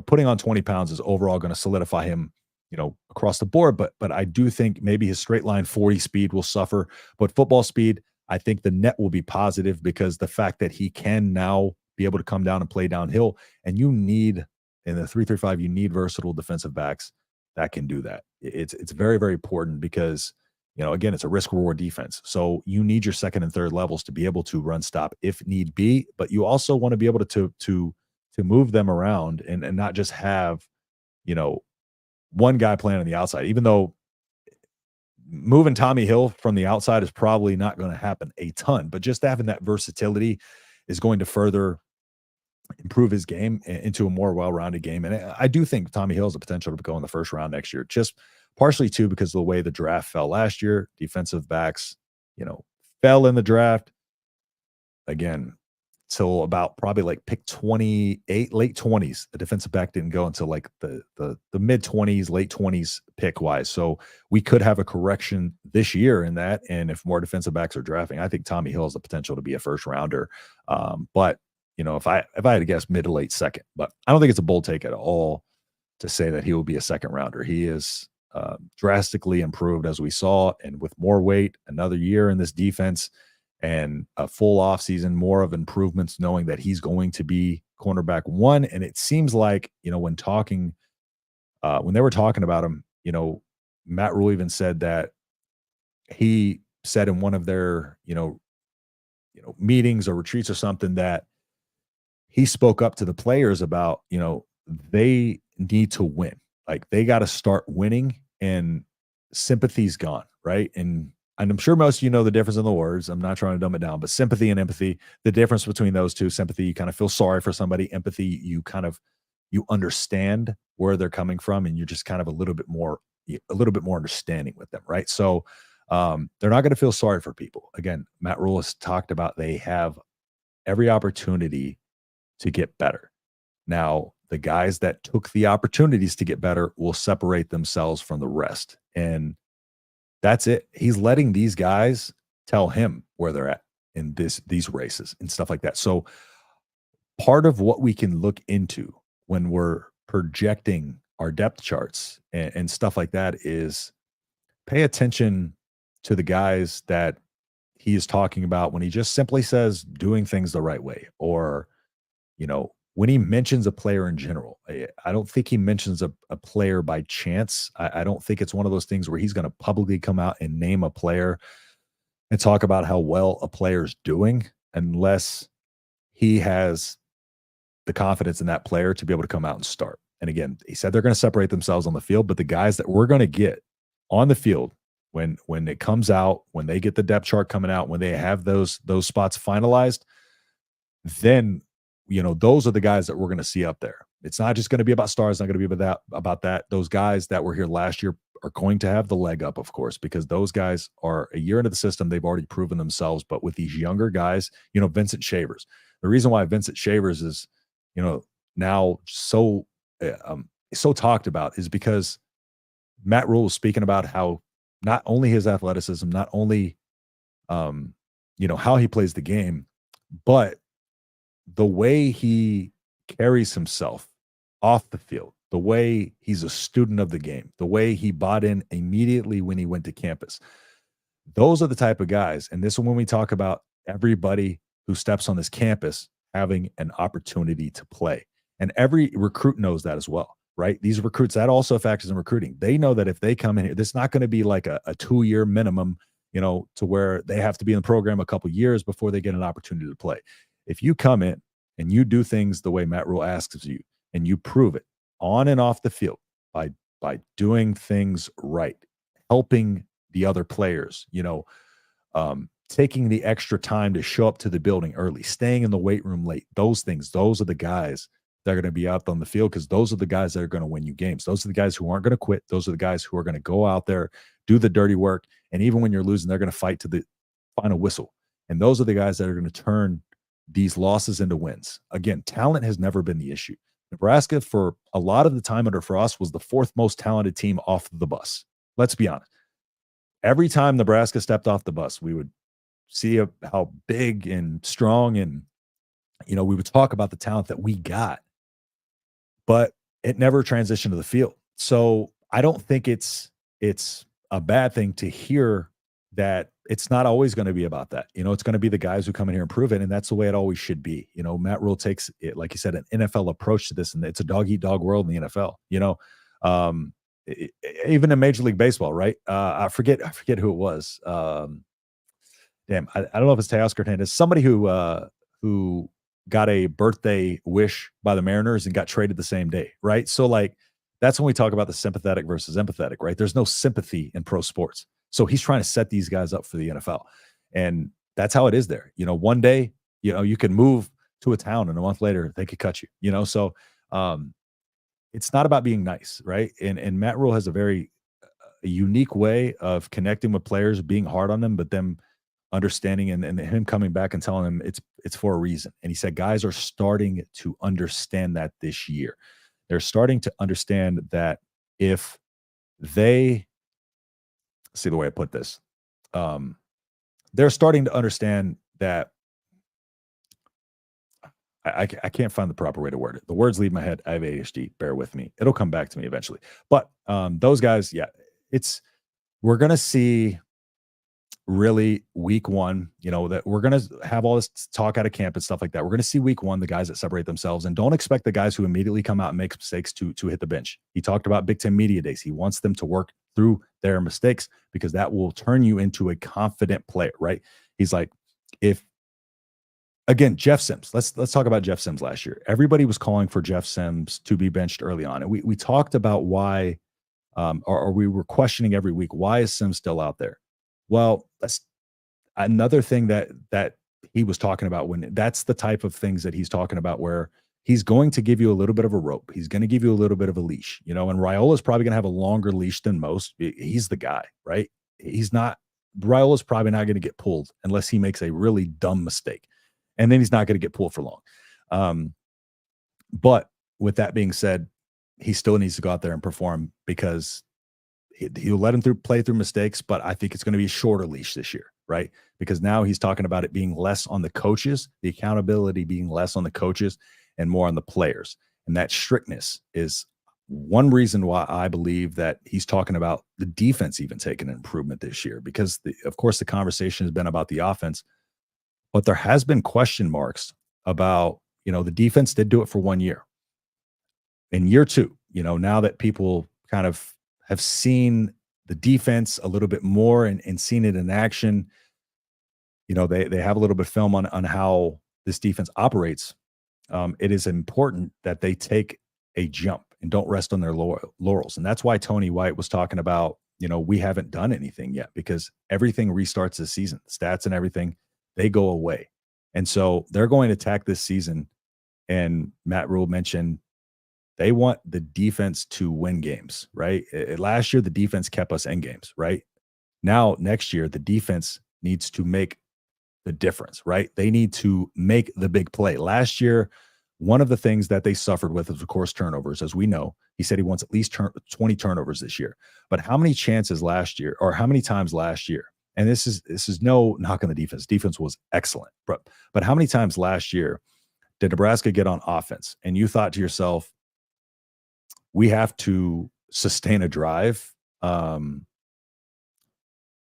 putting on 20 pounds is overall going to solidify him, across the board. But I do think maybe his straight line 40 speed will suffer. But football speed, I think the net will be positive because the fact that he can now be able to come down and play downhill, and you need in the 3-3-5, you need versatile defensive backs that can do that. It's very, very important because, again, it's a risk reward defense. So you need your second and third levels to be able to run stop if need be, but you also want to be able to move them around and not just have, you know, one guy playing on the outside, even though moving Tommy Hill from the outside is probably not going to happen a ton, but just having that versatility is going to further improve his game into a more well-rounded game. And I do think Tommy Hill has the potential to go in the first round next year, just partially too because of the way the draft fell last year. Defensive backs, fell in the draft again till about probably like pick 28, late 20s. The defensive back didn't go until like the mid 20s, late 20s pick wise. So we could have a correction this year in that. And if more defensive backs are drafting, I think Tommy Hill has the potential to be a first rounder. But if I had to guess, mid to late second, but I don't think it's a bold take at all to say that he will be a second rounder. He is drastically improved as we saw, and with more weight, another year in this defense, and a full offseason, more of improvements, knowing that he's going to be cornerback one. And it seems like, when they were talking about him, Matt Rhule even said that he said in one of their, meetings or retreats or something that he spoke up to the players about, they need to win. Like they got to start winning, and sympathy's gone, right? And I'm sure most of you know the difference in the words. I'm not trying to dumb it down, but sympathy and empathy, the difference between those two: sympathy, you kind of feel sorry for somebody; empathy, you understand where they're coming from, and you're just kind of a little bit more understanding with them, right? So they're not going to feel sorry for people. Again, Matt Rhule has talked about they have every opportunity to get better. Now, the guys that took the opportunities to get better will separate themselves from the rest. And that's it. He's letting these guys tell him where they're at in these races and stuff like that. So part of what we can look into when we're projecting our depth charts and stuff like that is pay attention to the guys that he is talking about when he just simply says doing things the right way, or when he mentions a player in general. I don't think he mentions a player by chance. I don't think it's one of those things where he's going to publicly come out and name a player and talk about how well a player's doing unless he has the confidence in that player to be able to come out and start. And again, he said they're going to separate themselves on the field, but the guys that we're going to get on the field when it comes out, when they get the depth chart coming out, when they have those spots finalized, then those are the guys that we're going to see up there. It's not just going to be about stars. It's not going to be about that. Those guys that were here last year are going to have the leg up, of course, because those guys are a year into the system. They've already proven themselves. But with these younger guys, Vincent Shavers, the reason why Vincent Shavers is, now so talked about is because Matt Rhule is speaking about how not only his athleticism, not only how he plays the game, but the way he carries himself off the field, the way he's a student of the game, the way he bought in immediately when he went to campus. Those are the type of guys. And this is when we talk about everybody who steps on this campus having an opportunity to play. And every recruit knows that as well, right? These recruits, that also factors in recruiting. They know that if they come in here, this is not going to be like a 2-year minimum, to where they have to be in the program a couple years before they get an opportunity to play. If you come in and you do things the way Matt Rhule asks of you, and you prove it on and off the field by doing things right, helping the other players, taking the extra time to show up to the building early, staying in the weight room late, those things, those are the guys that are going to be out on the field, because those are the guys that are going to win you games. Those are the guys who aren't going to quit. Those are the guys who are going to go out there, do the dirty work. And even when you're losing, they're going to fight to the final whistle. And those are the guys that are going to turn these losses into wins. Again, talent has never been the issue. Nebraska, for a lot of the time under for us, was the 4th most talented team off the bus. Let's be honest. Every time Nebraska stepped off the bus, we would see how big and strong, and we would talk about the talent that we got, but it never transitioned to the field. So I don't think it's a bad thing to hear that it's not always going to be about that. It's going to be the guys who come in here and prove it, and that's the way it always should be. Matt Rhule takes it, like you said, an NFL approach to this, and it's a dog-eat-dog world in the NFL. Even in Major League Baseball, right? I forget who it was. I don't know if it's Teoscar Hernandez, somebody who got a birthday wish by the Mariners and got traded the same day, right? So that's when we talk about the sympathetic versus empathetic, right? There's no sympathy in pro sports. So he's trying to set these guys up for the NFL. And that's how it is there. One day, you can move to a town and a month later they could cut you, so it's not about being nice, right? And Matt Rhule has a very unique way of connecting with players, being hard on them, but them understanding and him coming back and telling them it's for a reason. And he said guys are starting to understand that this year. They're starting to understand that if they see the way I put this, they're starting to understand that I can't find the proper way to word it. The words leave my head. I have ADHD. Bear with me. It'll come back to me eventually. But those guys, yeah, we're going to see really week 1, that we're going to have all this talk out of camp and stuff like that. We're going to see week 1, the guys that separate themselves, and don't expect the guys who immediately come out and make mistakes to hit the bench. He talked about Big Ten Media Days. He wants them to work through their mistakes, because that will turn you into a confident player, right? He's like, again, Jeff Sims. Let's talk about Jeff Sims last year. Everybody was calling for Jeff Sims to be benched early on. And we talked about why, or we were questioning every week, why is Sims still out there? Well, that's another thing that he was talking about, when that's the type of things that he's talking about, where he's going to give you a little bit of a rope. He's going to give you a little bit of a leash, and Raiola is probably going to have a longer leash than most. He's the guy, right? Raiola's probably not going to get pulled unless he makes a really dumb mistake. And then he's not going to get pulled for long. But with that being said, he still needs to go out there and perform, because he'll let him play through mistakes, but I think it's going to be a shorter leash this year, right? Because now he's talking about it being less on the coaches, the accountability being less on the coaches and more on the players. And that strictness is one reason why I believe that he's talking about the defense even taking an improvement this year, because of course the conversation has been about the offense, but there has been question marks about, the defense did do it for 1 year. In year 2, now that people kind of have seen the defense a little bit more and seen it in action, they have a little bit of film on how this defense operates. It is important that they take a jump and don't rest on their laurels. And that's why Tony White was talking about, we haven't done anything yet, because everything restarts this season. Stats and everything, they go away. And so they're going to attack this season. And Matt Rhule mentioned they want the defense to win games, right? Last year, the defense kept us in games, right? Now, next year, the defense needs to make the difference, right? They need to make the big play. Last year, one of the things that they suffered with is, of course, turnovers. As we know, he said he wants at least 20 turnovers this year. But how many chances last year, or how many times last year And this is no knock on the defense. Defense was excellent. But how many times last year did Nebraska get on offense and you thought to yourself, we have to sustain a drive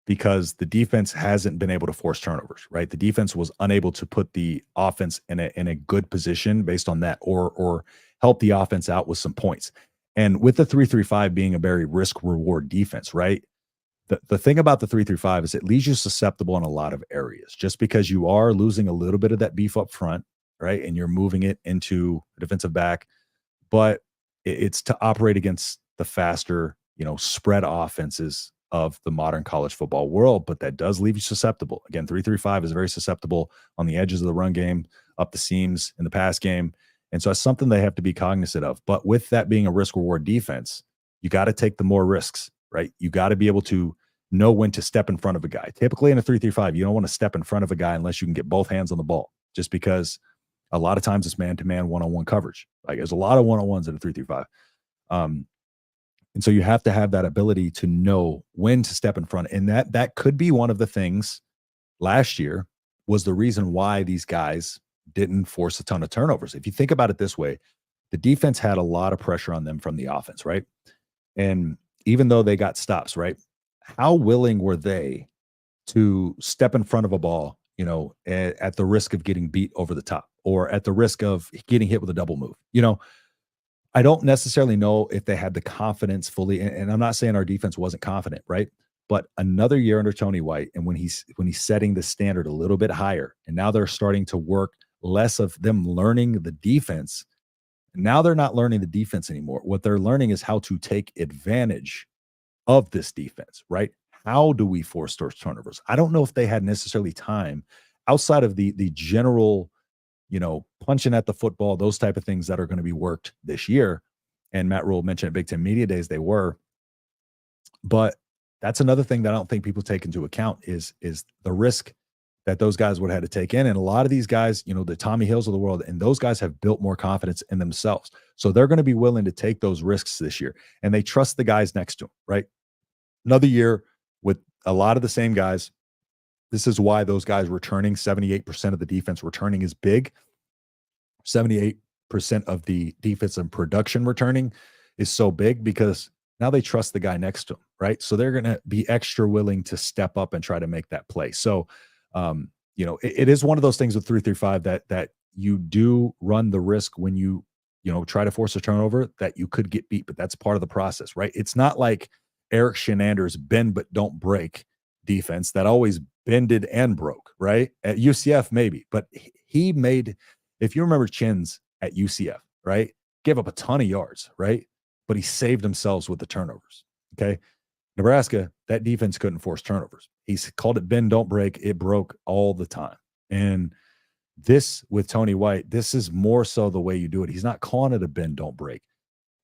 because the defense hasn't been able to force turnovers, right? The defense was unable to put the offense in a good position based on that, or help the offense out with some points. And with the 3-3-5 being a very risk reward defense, right? The thing about the 3-3-5 is it leaves you susceptible in a lot of areas just because you are losing a little bit of that beef up front, right? And you're moving it into a defensive back, but it's to operate against the faster, spread offenses of the modern college football world, but that does leave you susceptible. Again, 3-3-5 is very susceptible on the edges of the run game, up the seams in the pass game. And so that's something they have to be cognizant of. But with that being a risk reward defense, you got to take the more risks, right? You got to be able to know when to step in front of a guy. Typically in a 3-3-5, you don't want to step in front of a guy unless you can get both hands on the ball, just because a lot of times it's man-to-man, one-on-one coverage. Like there's a lot of one-on-ones in a 3-3-5. And so you have to have that ability to know when to step in front. And that could be one of the things last year was the reason why these guys didn't force a ton of turnovers. If you think about it this way, the defense had a lot of pressure on them from the offense, right? And even though they got stops, right? How willing were they to step in front of a ball, at the risk of getting beat over the top or at the risk of getting hit with a double move? I don't necessarily know if they had the confidence fully, and I'm not saying our defense wasn't confident, right? But another year under Tony White, and when he's setting the standard a little bit higher, and now they're starting to work less of them learning the defense. Now they're not learning the defense anymore. What they're learning is how to take advantage of this defense, right? How do we force those turnovers? I don't know if they had necessarily time outside of the general, punching at the football, those type of things that are going to be worked this year. And Matt Rhule mentioned at Big Ten Media Days they were. But that's another thing that I don't think people take into account is the risk that those guys would have had to take in. And a lot of these guys, the Tommy Hills of the world, and those guys have built more confidence in themselves. So they're going to be willing to take those risks this year. And they trust the guys next to them, right? Another year with a lot of the same guys. This is why those guys returning 78% of the defense returning is big. 78% of the defensive production returning is so big because now they trust the guy next to them, right? So they're going to be extra willing to step up and try to make that play. So, it is one of those things with 3-3-5 that you do run the risk when you try to force a turnover that you could get beat, but that's part of the process, right? It's not like Eric Shenander's bend but don't break defense that always bended and broke, right? At UCF, maybe, but he made, if you remember Chins at UCF, right? Gave up a ton of yards, right? But he saved themselves with the turnovers. Okay. Nebraska, that defense couldn't force turnovers. He's called it bend, don't break. It broke all the time. And this with Tony White, this is more so the way you do it. He's not calling it a bend, don't break.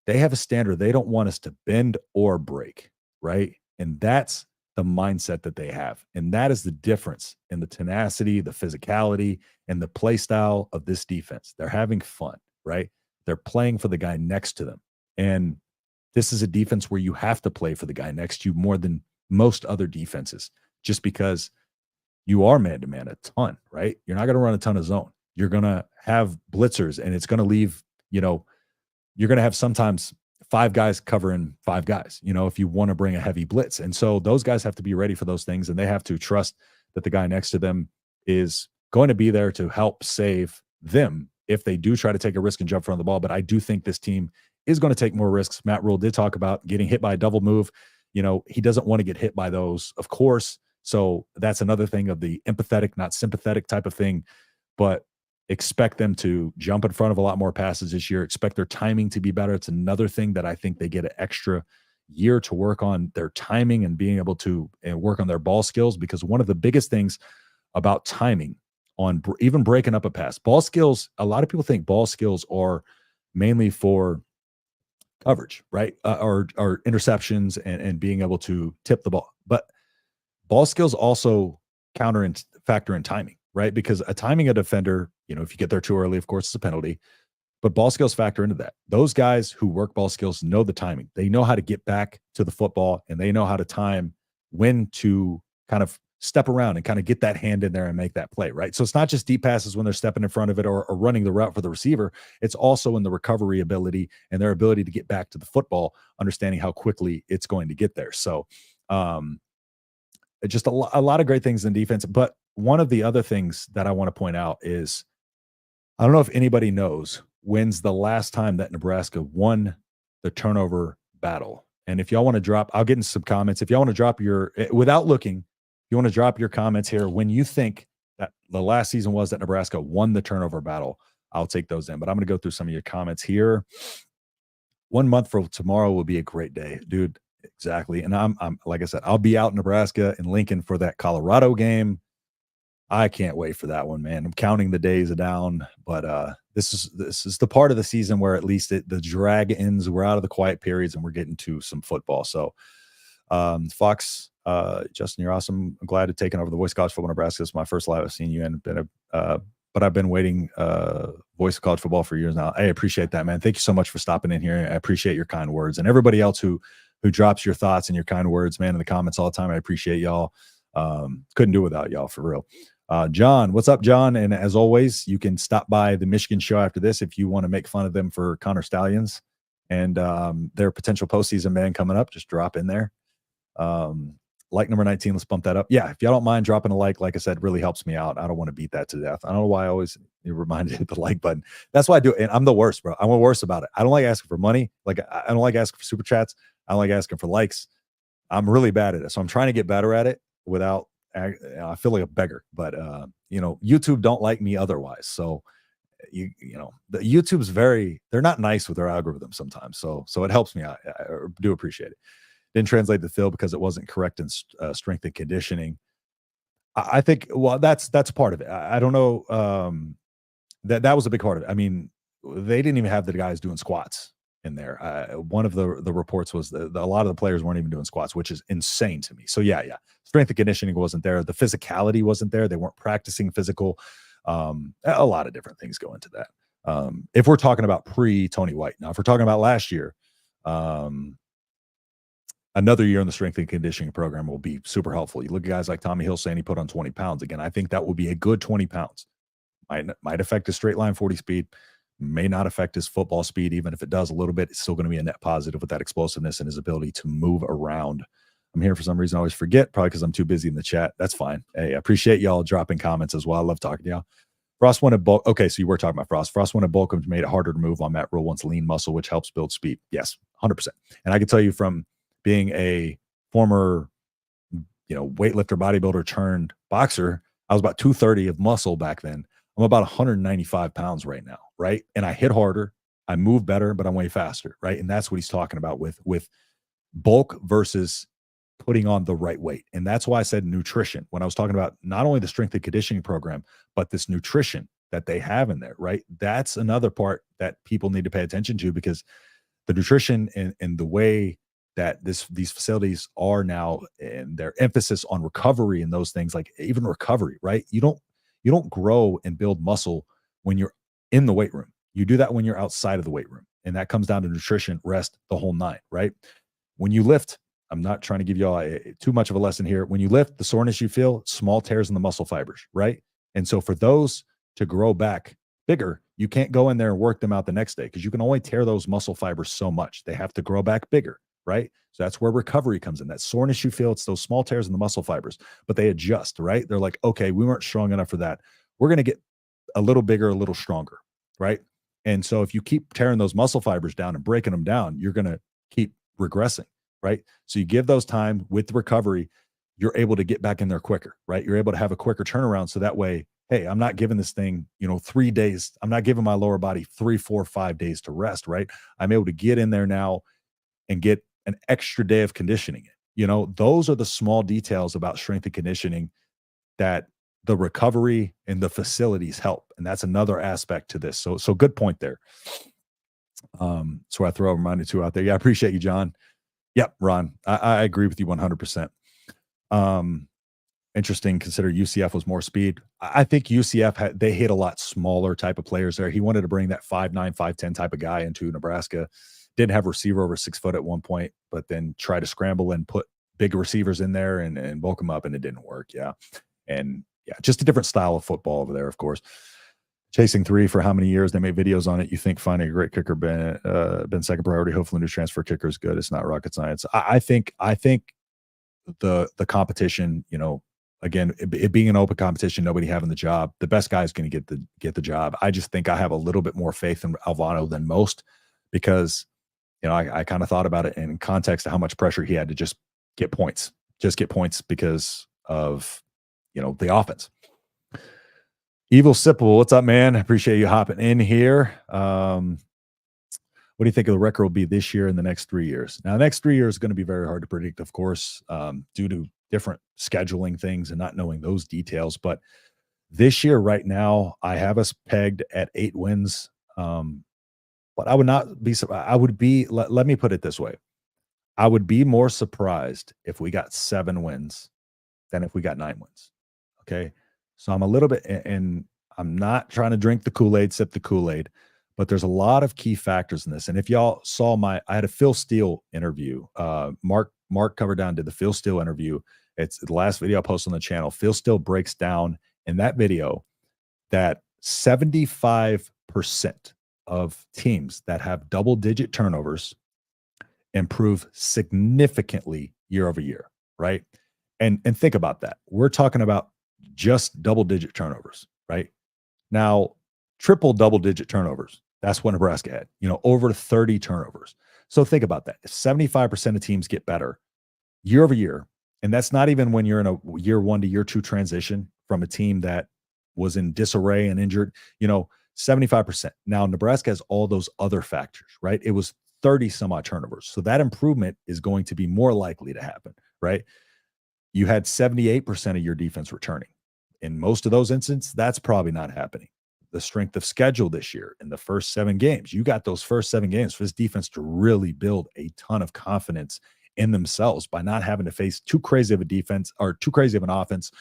They have a standard. They don't want us to bend or break, right? And that's the mindset that they have. And that is the difference in the tenacity, the physicality, and the play style of this defense. They're having fun, right? They're playing for the guy next to them. And this is a defense where you have to play for the guy next to you more than most other defenses, just because you are man-to-man a ton, right? You're not going to run a ton of zone. You're going to have blitzers, and it's going to leave, you're going to have sometimes 5 guys covering 5 guys, if you want to bring a heavy blitz. And so those guys have to be ready for those things, and they have to trust that the guy next to them is going to be there to help save them if they do try to take a risk and jump front of the ball. But I do think this team is going to take more risks. Matt Rhule did talk about getting hit by a double move. He doesn't want to get hit by those, of course. So that's another thing of the empathetic, not sympathetic type of thing. But expect them to jump in front of a lot more passes this year. Expect their timing to be better. It's another thing that I think they get an extra year to work on their timing and being able to work on their ball skills, because one of the biggest things about timing on even breaking up a pass, ball skills, a lot of people think ball skills are mainly for coverage, right? Or interceptions and being able to tip the ball. But ball skills also factor in timing, right? Because timing a defender, if you get there too early, of course, it's a penalty. But ball skills factor into that. Those guys who work ball skills know the timing. They know how to get back to the football, and they know how to time when to kind of step around and kind of get that hand in there and make that play, right? So it's not just deep passes when they're stepping in front of it or running the route for the receiver. It's also in the recovery ability and their ability to get back to the football, understanding how quickly it's going to get there. So um, just a lot of great things in defense. But one of the other things that I want to point out is I don't know if anybody knows when's the last time that Nebraska won the turnover battle. And if y'all want to drop, I'll get into some comments. If y'all want to drop your, without looking, you want to drop your comments here when you think that the last season was that Nebraska won the turnover battle, I'll take those in. But I'm going to go through some of your comments here. 1 month from tomorrow will be a great day, dude. Exactly. And I'm like I said, I'll be out in Nebraska and Lincoln for that Colorado game. I can't wait for that one, man. I'm counting the days down, but this is the part of the season where at least the drag ends. We're out of the quiet periods and we're getting to some football. So, Fox, Justin, you're awesome. I'm glad to taking over the Voice of College Football Nebraska. This is my first live I've seen you in. But I've been waiting Voice of College Football for years now. I appreciate that, man. Thank you so much for stopping in here. I appreciate your kind words and everybody else who drops your thoughts and your kind words, man, in the comments all the time. I appreciate y'all. Couldn't do without y'all for real. John, what's up, John? And as always, you can stop by the Michigan show after this if you want to make fun of them for Connor Stallions and their potential postseason ban coming up. Just drop in there. Like number 19, let's bump that up. Yeah, if y'all don't mind dropping a like I said, really helps me out. I don't want to beat that to death. I don't know why I always reminded to hit the like button. That's why I do it. And I'm the worst, bro. I'm the worst about it. I don't like asking for money. Like I don't like asking for super chats. I don't like asking for likes. I'm really bad at it. So I'm trying to get better at it without, I feel like a beggar, but YouTube don't like me otherwise. So you know, the YouTube's they're not nice with their algorithm sometimes. So it helps me. I do appreciate it. Didn't translate the fill because it wasn't correct in strength and conditioning. I think, well, that's part of it. I don't know. That was a big part of it. I mean, they didn't even have the guys doing squats in there. One of the reports was a lot of the players weren't even doing squats, which is insane to me. So yeah. Strength and conditioning wasn't there. The physicality wasn't there. They weren't practicing physical. A lot of different things go into that. If we're talking about pre-Tony White. Now, if we're talking about last year, another year in the strength and conditioning program will be super helpful. You look at guys like Tommy Hill saying he put on 20 pounds. Again, I think that will be a good 20 pounds. Might affect his straight line 40 speed, may not affect his football speed. Even if it does a little bit, it's still going to be a net positive with that explosiveness and his ability to move around. I'm here for some reason. I always forget, probably because I'm too busy in the chat. That's fine. Hey, I appreciate y'all dropping comments as well. I love talking to y'all. Frost wanted bulk. Okay, so you were talking about Frost. Frost wanted bulk, which made it harder to move on Matt Rhule wants lean muscle, which helps build speed. Yes, 100%. And I can tell you from being a former, weightlifter, bodybuilder turned boxer, I was about 230 of muscle back then. I'm about 195 pounds right now, right? And I hit harder, I move better, but I'm way faster, right? And that's what he's talking about with bulk versus putting on the right weight. And that's why I said nutrition when I was talking about not only the strength and conditioning program, but this nutrition that they have in there, right? That's another part that people need to pay attention to, because the nutrition and the way that these facilities are now, and their emphasis on recovery and those things, like even recovery, right? You don't grow and build muscle when you're in the weight room. You do that when you're outside of the weight room. And that comes down to nutrition, rest, the whole nine, right? When you lift, I'm not trying to give you all too much of a lesson here. When you lift, the soreness you feel, small tears in the muscle fibers, right? And so for those to grow back bigger, you can't go in there and work them out the next day, because you can only tear those muscle fibers so much. They have to grow back bigger, right? So that's where recovery comes in. That soreness you feel, it's those small tears in the muscle fibers, but they adjust, right? They're like, okay, we weren't strong enough for that. We're going to get a little bigger, a little stronger, right? And so if you keep tearing those muscle fibers down and breaking them down, you're going to keep regressing, right? So you give those time with recovery, you're able to get back in there quicker, right? You're able to have a quicker turnaround. So that way, hey, I'm not giving this thing, 3 days. I'm not giving my lower body 3, 4, 5 days to rest, right? I'm able to get in there now and get an extra day of conditioning. Those are the small details about strength and conditioning that the recovery and the facilities help. And that's another aspect to this. So good point there. So I throw a reminder two out there. Yeah, I appreciate you, John. Yep, Ron, I agree with you 100%. Interesting. Consider UCF was more speed. I think UCF they hit a lot smaller type of players there. He wanted to bring that 5'9", 5'10" type of guy into Nebraska. Didn't have a receiver over 6 foot at one point, but then try to scramble and put big receivers in there and bulk them up, and it didn't work. Yeah. And yeah, just a different style of football over there, of course. Chasing three for how many years? They made videos on it. You think finding a great kicker been second priority? Hopefully, new transfer kicker is good. It's not rocket science. I think the competition, again, it being an open competition, nobody having the job, the best guy is going to get the job. I just think I have a little bit more faith in Alvano than most because I kind of thought about it in context of how much pressure he had to get points, just get points because of the offense. Evil Sipple, what's up, man? Appreciate you hopping in here. What do you think of the record will be this year and the next 3 years? Now, the next 3 years is going to be very hard to predict, of course, due to different scheduling things and not knowing those details. But this year, right now, I have us pegged at 8 wins. But I would not be. I would be. Let me put it this way: I would be more surprised if we got 7 wins than if we got 9 wins. Okay, so I'm a little bit, and I'm not trying to drink the Kool-Aid, sip the Kool-Aid. But there's a lot of key factors in this. And if y'all saw I had a Phil Steele interview. Mark Cover Down did the Phil Steele interview. It's the last video I posted on the channel. Phil Steele breaks down in that video that 75% of teams that have double-digit turnovers improve significantly year over year, right? And think about that. We're talking about just double-digit turnovers, right? Now, triple double-digit turnovers. That's what Nebraska had, over 30 turnovers. So think about that. If 75% of teams get better year over year, and that's not even when you're in a year 1 to year 2 transition from a team that was in disarray and injured, 75%. Now, Nebraska has all those other factors, right? It was 30 some odd turnovers. So that improvement is going to be more likely to happen, right? You had 78% of your defense returning. In most of those instances, that's probably not happening. The strength of schedule this year in the first 7 games, you got those first 7 games for this defense to really build a ton of confidence in themselves by not having to face too crazy of a defense or too crazy of an offense.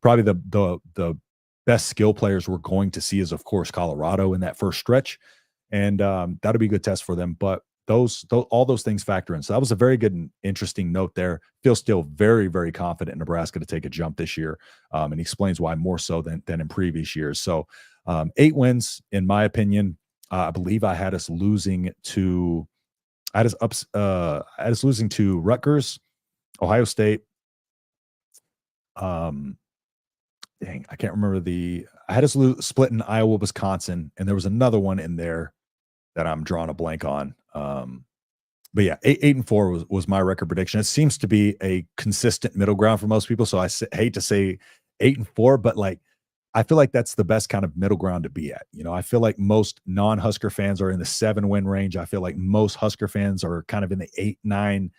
Probably the best skill players we're going to see is, of course, Colorado in that first stretch. And that'll be a good test for them. But all those things factor in. So that was a very good and interesting note there. Phil's still very, very confident in Nebraska to take a jump this year. And he explains why more so than in previous years. So 8 wins, in my opinion. I believe I had us losing to losing to Rutgers, Ohio State. Dang, I can't remember I had us split in Iowa, Wisconsin, and there was another one in there that I'm drawing a blank on. But yeah, 8-4 was my record prediction. It seems to be a consistent middle ground for most people. So I hate to say 8-4, but I feel like that's the best kind of middle ground to be at. I feel like most non-Husker fans are in the 7-win range. I feel like most Husker fans are kind of in the 8-9.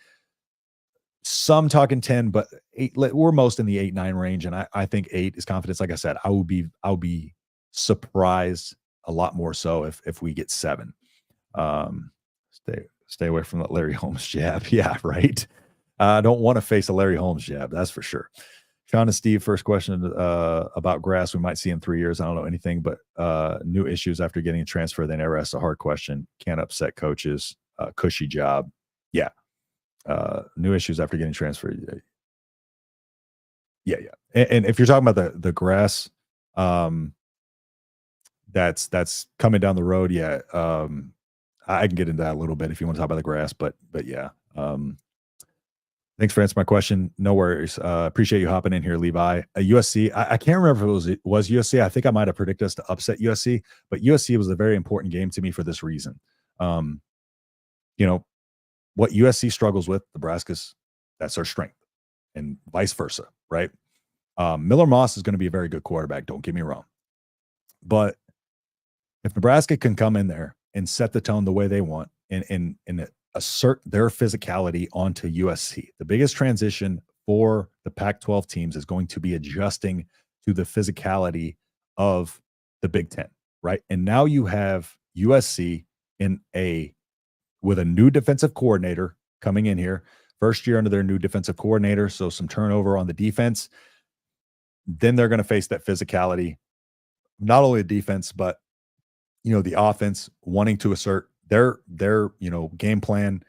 Some talking 10, but 8. We're most in the 8-9 range, and I think 8 is confidence. Like I said, I'll be surprised a lot more so if we get 7. Stay away from that Larry Holmes jab. Yeah, right. I don't want to face a Larry Holmes jab. That's for sure. Sean and Steve, first question about grass we might see in 3 years. I don't know anything, but new issues after getting a transfer. They never asked a hard question. Can't upset coaches. Cushy job. Yeah. New issues after getting transferred. Yeah. And if you're talking about the grass, that's coming down the road. Yeah. I can get into that a little bit if you want to talk about the grass, but yeah. Thanks for answering my question. No worries. Appreciate you hopping in here, Levi. USC, I can't remember if it was USC. I think I might have predicted us to upset USC, but USC was a very important game to me for this reason. What USC struggles with, Nebraska's, that's their strength, and vice versa, right? Miller Moss is going to be a very good quarterback, don't get me wrong. But if Nebraska can come in there and set the tone the way they want and assert their physicality onto USC, the biggest transition for the Pac-12 teams is going to be adjusting to the physicality of the Big Ten, right? And now you have USC with a new defensive coordinator coming in here, first year under their new defensive coordinator, so some turnover on the defense. Then they're going to face that physicality, not only the defense, but the offense wanting to assert their game plan,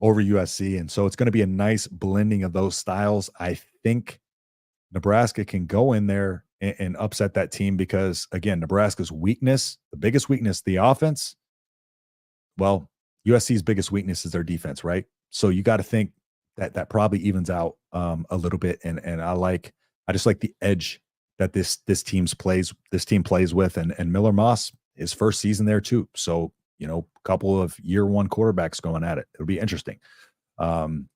over USC. And so it's going to be a nice blending of those styles. I think Nebraska can go in there and upset that team because, again, Nebraska's weakness, the biggest weakness, the offense, well, USC's biggest weakness is their defense, right? So you got to think that that probably evens out a little bit. And I just like the edge that this team plays with, and Miller Moss, his first season there too. So a couple of year one quarterbacks going at it. It'll be interesting. Um,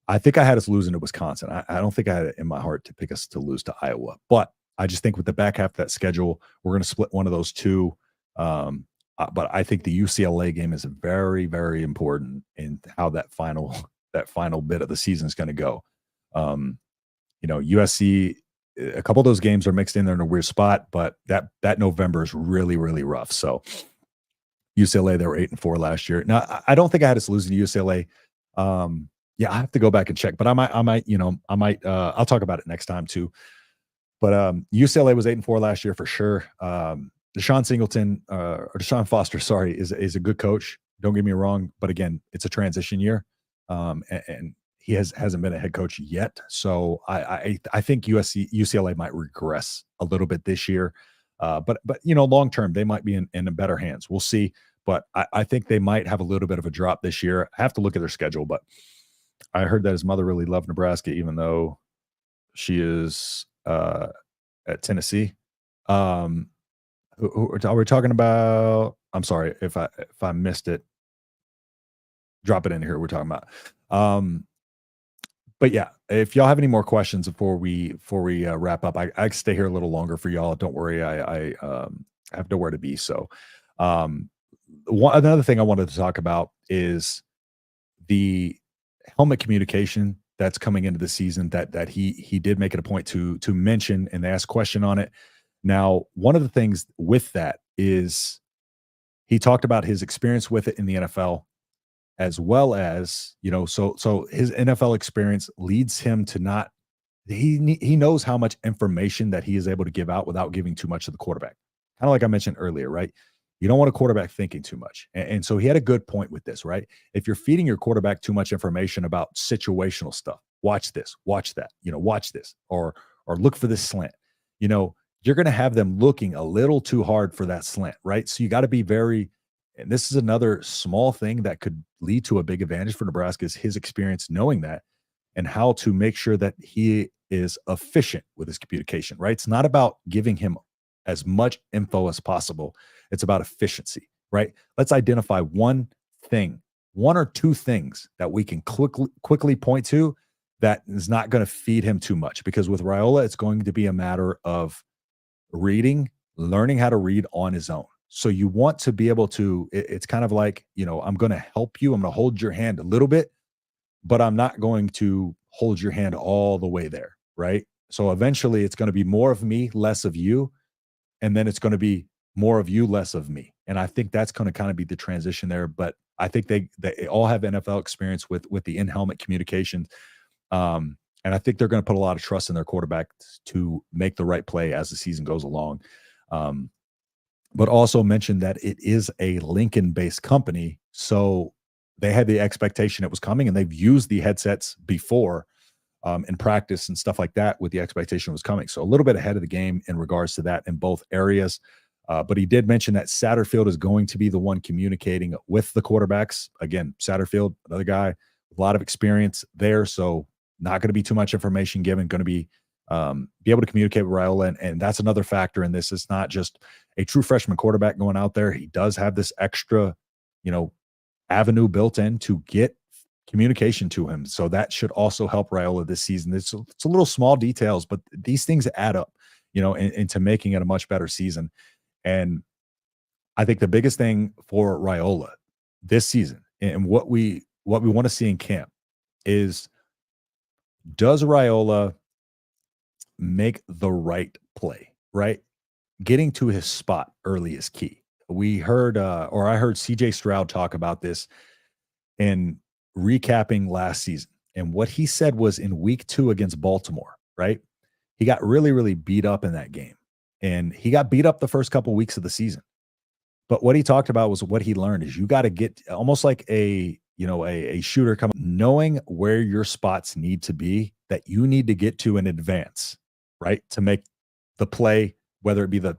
I think I had us losing to Wisconsin. I don't think I had it in my heart to pick us to lose to Iowa, but I just think with the back half of that schedule, we're going to split one of those two. But I think the UCLA game is very, very important in how that final bit of the season is going to go. USC, a couple of those games are mixed in there in a weird spot, but that November is really, really rough. So UCLA, they were 8-4 last year. Now, I don't think I had us losing to UCLA. Yeah, I have to go back and check, but I might, I'll talk about it next time too. But UCLA was 8-4 last year for sure. Deshaun Foster, sorry, is a good coach. Don't get me wrong, but again, it's a transition year, and he hasn't been a head coach yet. So I think UCLA might regress a little bit this year, but long term they might be in better hands. We'll see, but I think they might have a little bit of a drop this year. I have to look at their schedule, but I heard that his mother really loved Nebraska, even though she is at Tennessee. Who are we talking about? I'm sorry if I missed it. Drop it in here. We're talking about. But yeah, if y'all have any more questions before we wrap up, I can stay here a little longer for y'all. Don't worry, I have nowhere to be. So, another thing I wanted to talk about is the helmet communication that's coming into the season that he did make it a point to mention and ask question on it. Now, one of the things with that is he talked about his experience with it in the NFL, as well as, so his NFL experience leads him to not, he knows how much information that he is able to give out without giving too much to the quarterback. Kind of like I mentioned earlier, right? You don't want a quarterback thinking too much. And so he had a good point with this, right? If you're feeding your quarterback too much information about situational stuff, watch this, watch that, watch this, or look for this slant, you're going to have them looking a little too hard for that slant, right? So you got to be and this is another small thing that could lead to a big advantage for Nebraska, is his experience knowing that and how to make sure that he is efficient with his communication, right? It's not about giving him as much info as possible. It's about efficiency, right? Let's identify one or two things that we can quickly point to that is not going to feed him too much. Because with Raiola, it's going to be a matter of learning how to read on his own. So you want to be able to, it's kind of like, I'm going to help you. I'm going to hold your hand a little bit, but I'm not going to hold your hand all the way there, right? So eventually it's going to be more of me, less of you. And then it's going to be more of you, less of me. And I think that's going to kind of be the transition there. But I think they all have NFL experience with the in-helmet communication. And I think they're going to put a lot of trust in their quarterback to make the right play as the season goes along. But also mentioned that it is a Lincoln-based company. So they had the expectation it was coming, and they've used the headsets before in practice and stuff like that with the expectation it was coming. So a little bit ahead of the game in regards to that in both areas. But he did mention that Satterfield is going to be the one communicating with the quarterbacks. Again, Satterfield, another guy with a lot of experience there. So not going to be too much information given, going to be able to communicate with Rhule. And that's another factor in this. It's not just a true freshman quarterback going out there. He does have this extra, avenue built in to get communication to him. So that should also help Raiola this season. It's a little small details, but these things add up, into making it a much better season. And I think the biggest thing for Raiola this season and what we want to see in camp is, does Raiola make the right play, right? Getting to his spot early is key. We heard, I heard CJ Stroud talk about this in recapping last season. And what he said was in week 2 against Baltimore, right? He got really, really beat up in that game. And he got beat up the first couple weeks of the season. But what he talked about was what he learned is you got to get almost like a a shooter coming, knowing where your spots need to be that you need to get to in advance, right? To make the play, whether it be the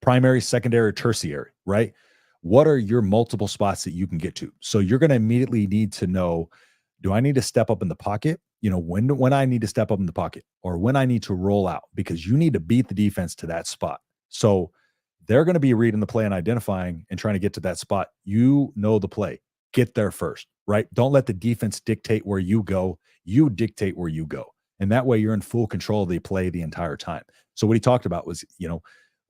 primary, secondary, or tertiary, right? What are your multiple spots that you can get to? So you're going to immediately need to know, do I need to step up in the pocket? When I need to step up in the pocket or when I need to roll out, because you need to beat the defense to that spot. So they're going to be reading the play and identifying and trying to get to that spot. You know the play. Get there first, right? Don't let the defense dictate where you go. You dictate where you go. And that way you're in full control of the play the entire time. So what he talked about was,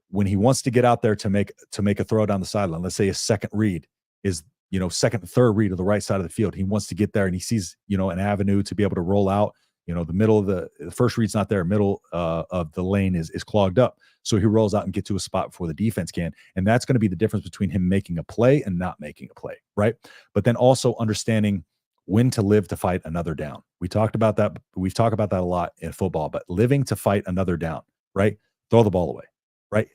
when he wants to get out there to make a throw down the sideline, let's say a second read is, second, third read of the right side of the field. He wants to get there and he sees, an avenue to be able to roll out. The middle of the first read's not there. Middle of the lane is clogged up. So he rolls out and get to a spot before the defense can. And that's going to be the difference between him making a play and not making a play, right? But then also understanding when to live to fight another down. We talked about that. We've talked about that a lot in football, but living to fight another down, right? Throw the ball away, right?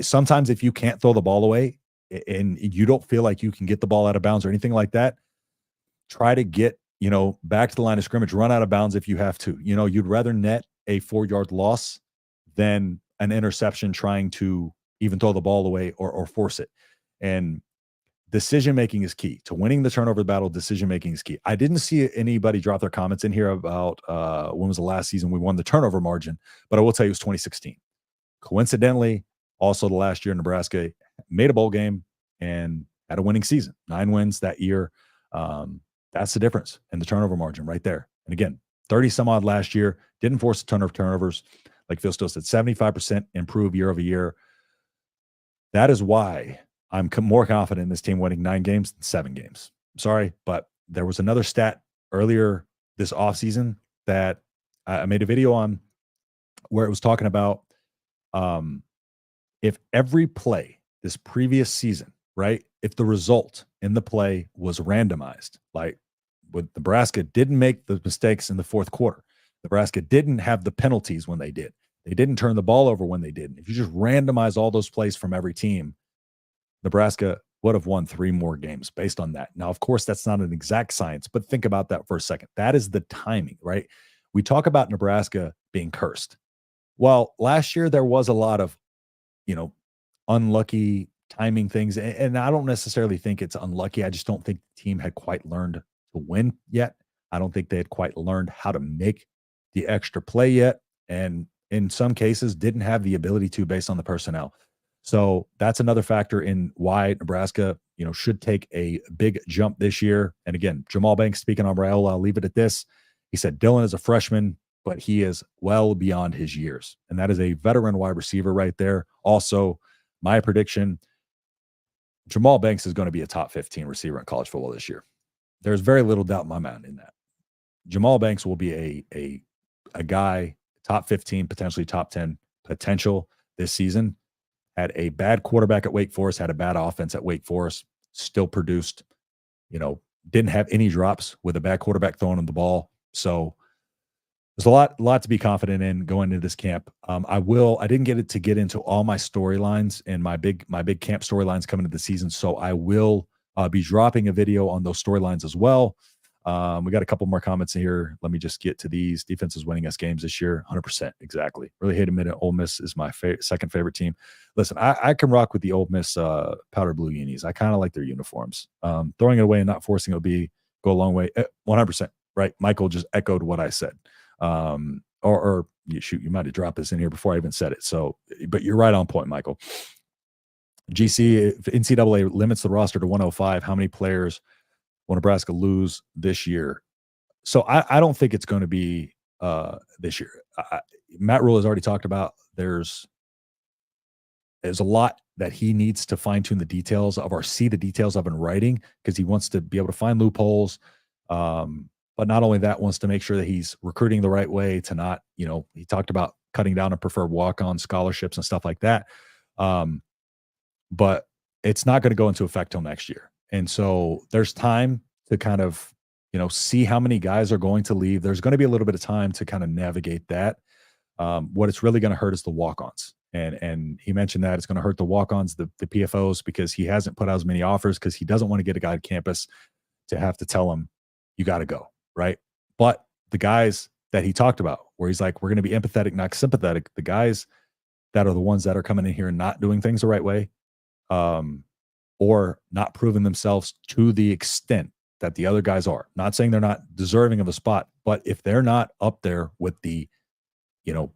Sometimes if you can't throw the ball away and you don't feel like you can get the ball out of bounds or anything like that, try to get, back to the line of scrimmage, run out of bounds if you have to. You'd rather net a 4-yard loss than an interception trying to even throw the ball away or force it. And decision-making is key to winning the turnover battle. Decision-making is key. I didn't see anybody drop their comments in here about when was the last season we won the turnover margin, but I will tell you it was 2016. Coincidentally, also the last year Nebraska made a bowl game and had a winning season, 9 wins that year. That's the difference in the turnover margin right there. And again, 30 some odd last year, didn't force a ton of turnovers. Like Phil still said, 75% improve year over year. That is why I'm more confident in this team winning 9 games than 7 games. I'm sorry, but there was another stat earlier this offseason that I made a video on where it was talking about if every play this previous season, right, if the result in the play was randomized, like with Nebraska didn't make the mistakes in the fourth quarter, Nebraska didn't have the penalties when they didn't turn the ball over when they did. If you just randomize all those plays from every team, Nebraska would have won 3 more games based on that. Now, of course, that's not an exact science, but think about that for a second. That is the timing, right? We talk about Nebraska being cursed. Well, last year there was a lot of, unlucky timing things. And I don't necessarily think it's unlucky. I just don't think the team had quite learned to win yet. I don't think they had quite learned how to make the extra play yet. And in some cases didn't have the ability to based on the personnel. So that's another factor in why Nebraska, should take a big jump this year. And again, Jamal Banks speaking on Raiola, I'll leave it at this. He said, Dylan is a freshman, but he is well beyond his years. And that is a veteran wide receiver right there. Also, my prediction, Jamal Banks is going to be a top 15 receiver in college football this year. There's very little doubt in my mind in that. Jamal Banks will be a guy, top 15, potentially top 10 potential this season. Had a bad quarterback at Wake Forest, had a bad offense at Wake Forest, still produced, didn't have any drops with a bad quarterback throwing him the ball. So there's a lot to be confident in going into this camp. I didn't get into all my storylines and my big camp storylines coming into the season. So I will be dropping a video on those storylines as well. We got a couple more comments here. Let me just get to these. Defense is winning us games this year. 100%. Exactly. Really hate admit it. Ole Miss is my second favorite team. Listen, I can rock with the Ole Miss powder blue unis. I kind of like their uniforms. Throwing it away and not forcing it will go a long way. 100%. Right. Michael just echoed what I said. You might have dropped this in here before I even said it. So, but you're right on point, Michael. GC, if NCAA limits the roster to 105, how many players will Nebraska lose this year? So I don't think it's going to be this year. Matt Rhule has already talked about there's a lot that he needs to fine tune the details of or see the details of in writing because he wants to be able to find loopholes. But not only that, wants to make sure that he's recruiting the right way to not, he talked about cutting down on preferred walk-on scholarships and stuff like that. But it's not going to go into effect till next year. And so there's time to kind of, see how many guys are going to leave. There's going to be a little bit of time to kind of navigate that. What it's really going to hurt is the walk-ons. And he mentioned that it's going to hurt the walk-ons, the PFOs, because he hasn't put out as many offers because he doesn't want to get a guy to campus to have to tell him, you got to go, right? But the guys that he talked about, where he's like, we're going to be empathetic, not sympathetic, the guys that are the ones that are coming in here and not doing things the right way, um, or not proving themselves to the extent that the other guys are. Not saying they're not deserving of a spot, but if they're not up there with the,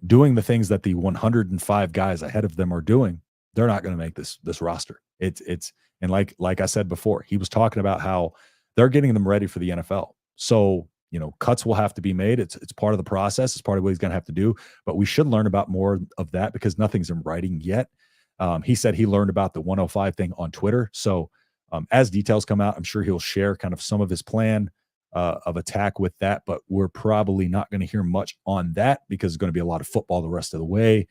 doing the things that the 105 guys ahead of them are doing, they're not going to make this roster. It's and like I said before, he was talking about how they're getting them ready for the NFL. So, cuts will have to be made. It's part of the process. It's part of what he's going to have to do. But we should learn about more of that because nothing's in writing yet. He said he learned about the 105 thing on Twitter. So as details come out, I'm sure he'll share kind of some of his plan of attack with that. But we're probably not going to hear much on that because it's going to be a lot of football the rest of the way.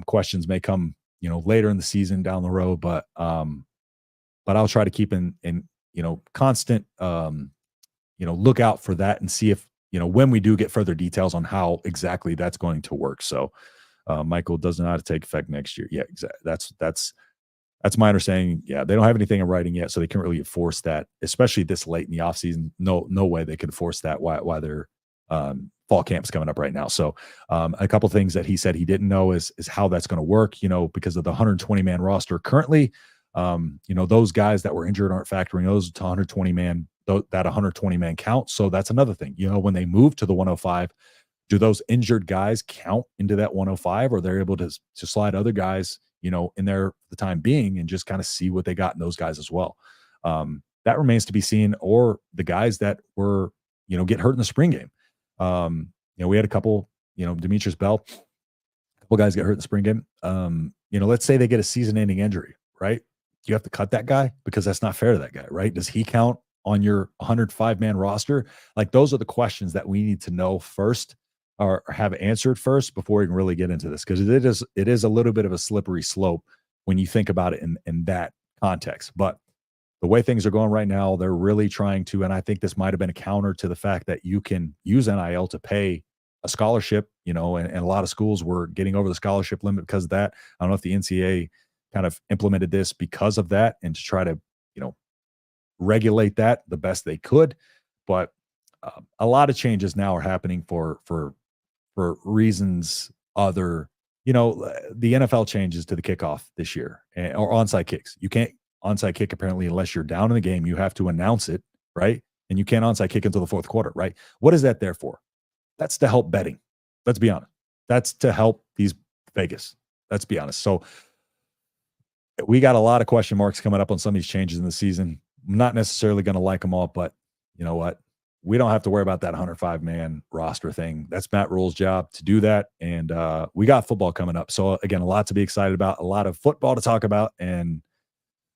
Questions may come, later in the season down the road, but I'll try to keep in constant, look out for that and see if, when we do get further details on how exactly that's going to work. So Michael does not take effect next year. Yeah, exactly. That's my understanding. Yeah, they don't have anything in writing yet, so they can't really enforce that, especially this late in the offseason. No way they could force that while their fall camp's coming up right now. So a couple things that he said he didn't know is how that's going to work, because of the 120-man roster currently. Those guys that were injured aren't factoring those to 120-man, that 120-man count. So that's another thing. When they move to the 105, do those injured guys count into that 105, or they're able to slide other guys, in there for the time being and just kind of see what they got in those guys as well. That remains to be seen, or the guys that were, get hurt in the spring game. We had a couple, Demetrius Bell, a couple guys get hurt in the spring game. Let's say they get a season-ending injury, right? You have to cut that guy because that's not fair to that guy, right? Does he count on your 105-man roster? Like, those are the questions that we need to know first, or have answered first before we can really get into this, because it is a little bit of a slippery slope when you think about it in that context. But the way things are going right now, they're really trying to, and I think this might have been a counter to the fact that you can use NIL to pay a scholarship, and a lot of schools were getting over the scholarship limit because of that. I don't know if the NCAA kind of implemented this because of that and to try to, regulate that the best they could. But a lot of changes now are happening for reasons other, the NFL changes to the kickoff this year, or onside kicks. You can't onside kick apparently unless you're down in the game. You have to announce it, right? And you can't onside kick until the fourth quarter, right? What is that there for? That's to help betting. Let's be honest. That's to help these Vegas. Let's be honest. So we got a lot of question marks coming up on some of these changes in the season. I'm not necessarily going to like them all, but you know what? We don't have to worry about that 105-man roster thing. That's Matt Rhule's job to do that. And we got football coming up. So again, a lot to be excited about, a lot of football to talk about. And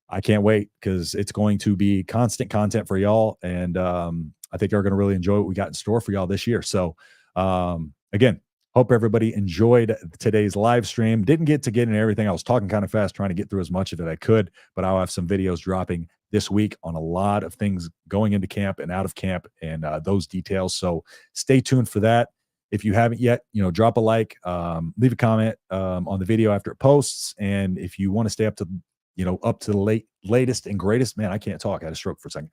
I can't wait because it's going to be constant content for y'all. And I think you're going to really enjoy what we got in store for y'all this year. So again, hope everybody enjoyed today's live stream. Didn't get in everything. I was talking kind of fast, trying to get through as much of it I could, but I'll have some videos dropping this week on a lot of things going into camp and out of camp and those details. So stay tuned for that. If you haven't yet, drop a like, leave a comment on the video after it posts. And if you want to stay up to the latest and greatest, man, I can't talk. I had a stroke for a second.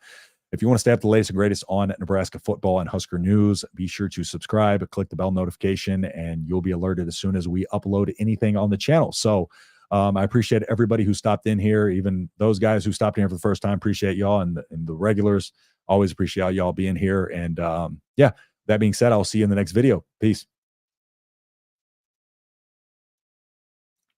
If you want to stay up to the latest and greatest on Nebraska football and Husker news, be sure to subscribe, click the bell notification, and you'll be alerted as soon as we upload anything on the channel. So I appreciate everybody who stopped in here, even those guys who stopped in here for the first time. Appreciate y'all, and the regulars. Always appreciate y'all being here. And yeah, that being said, I'll see you in the next video. Peace.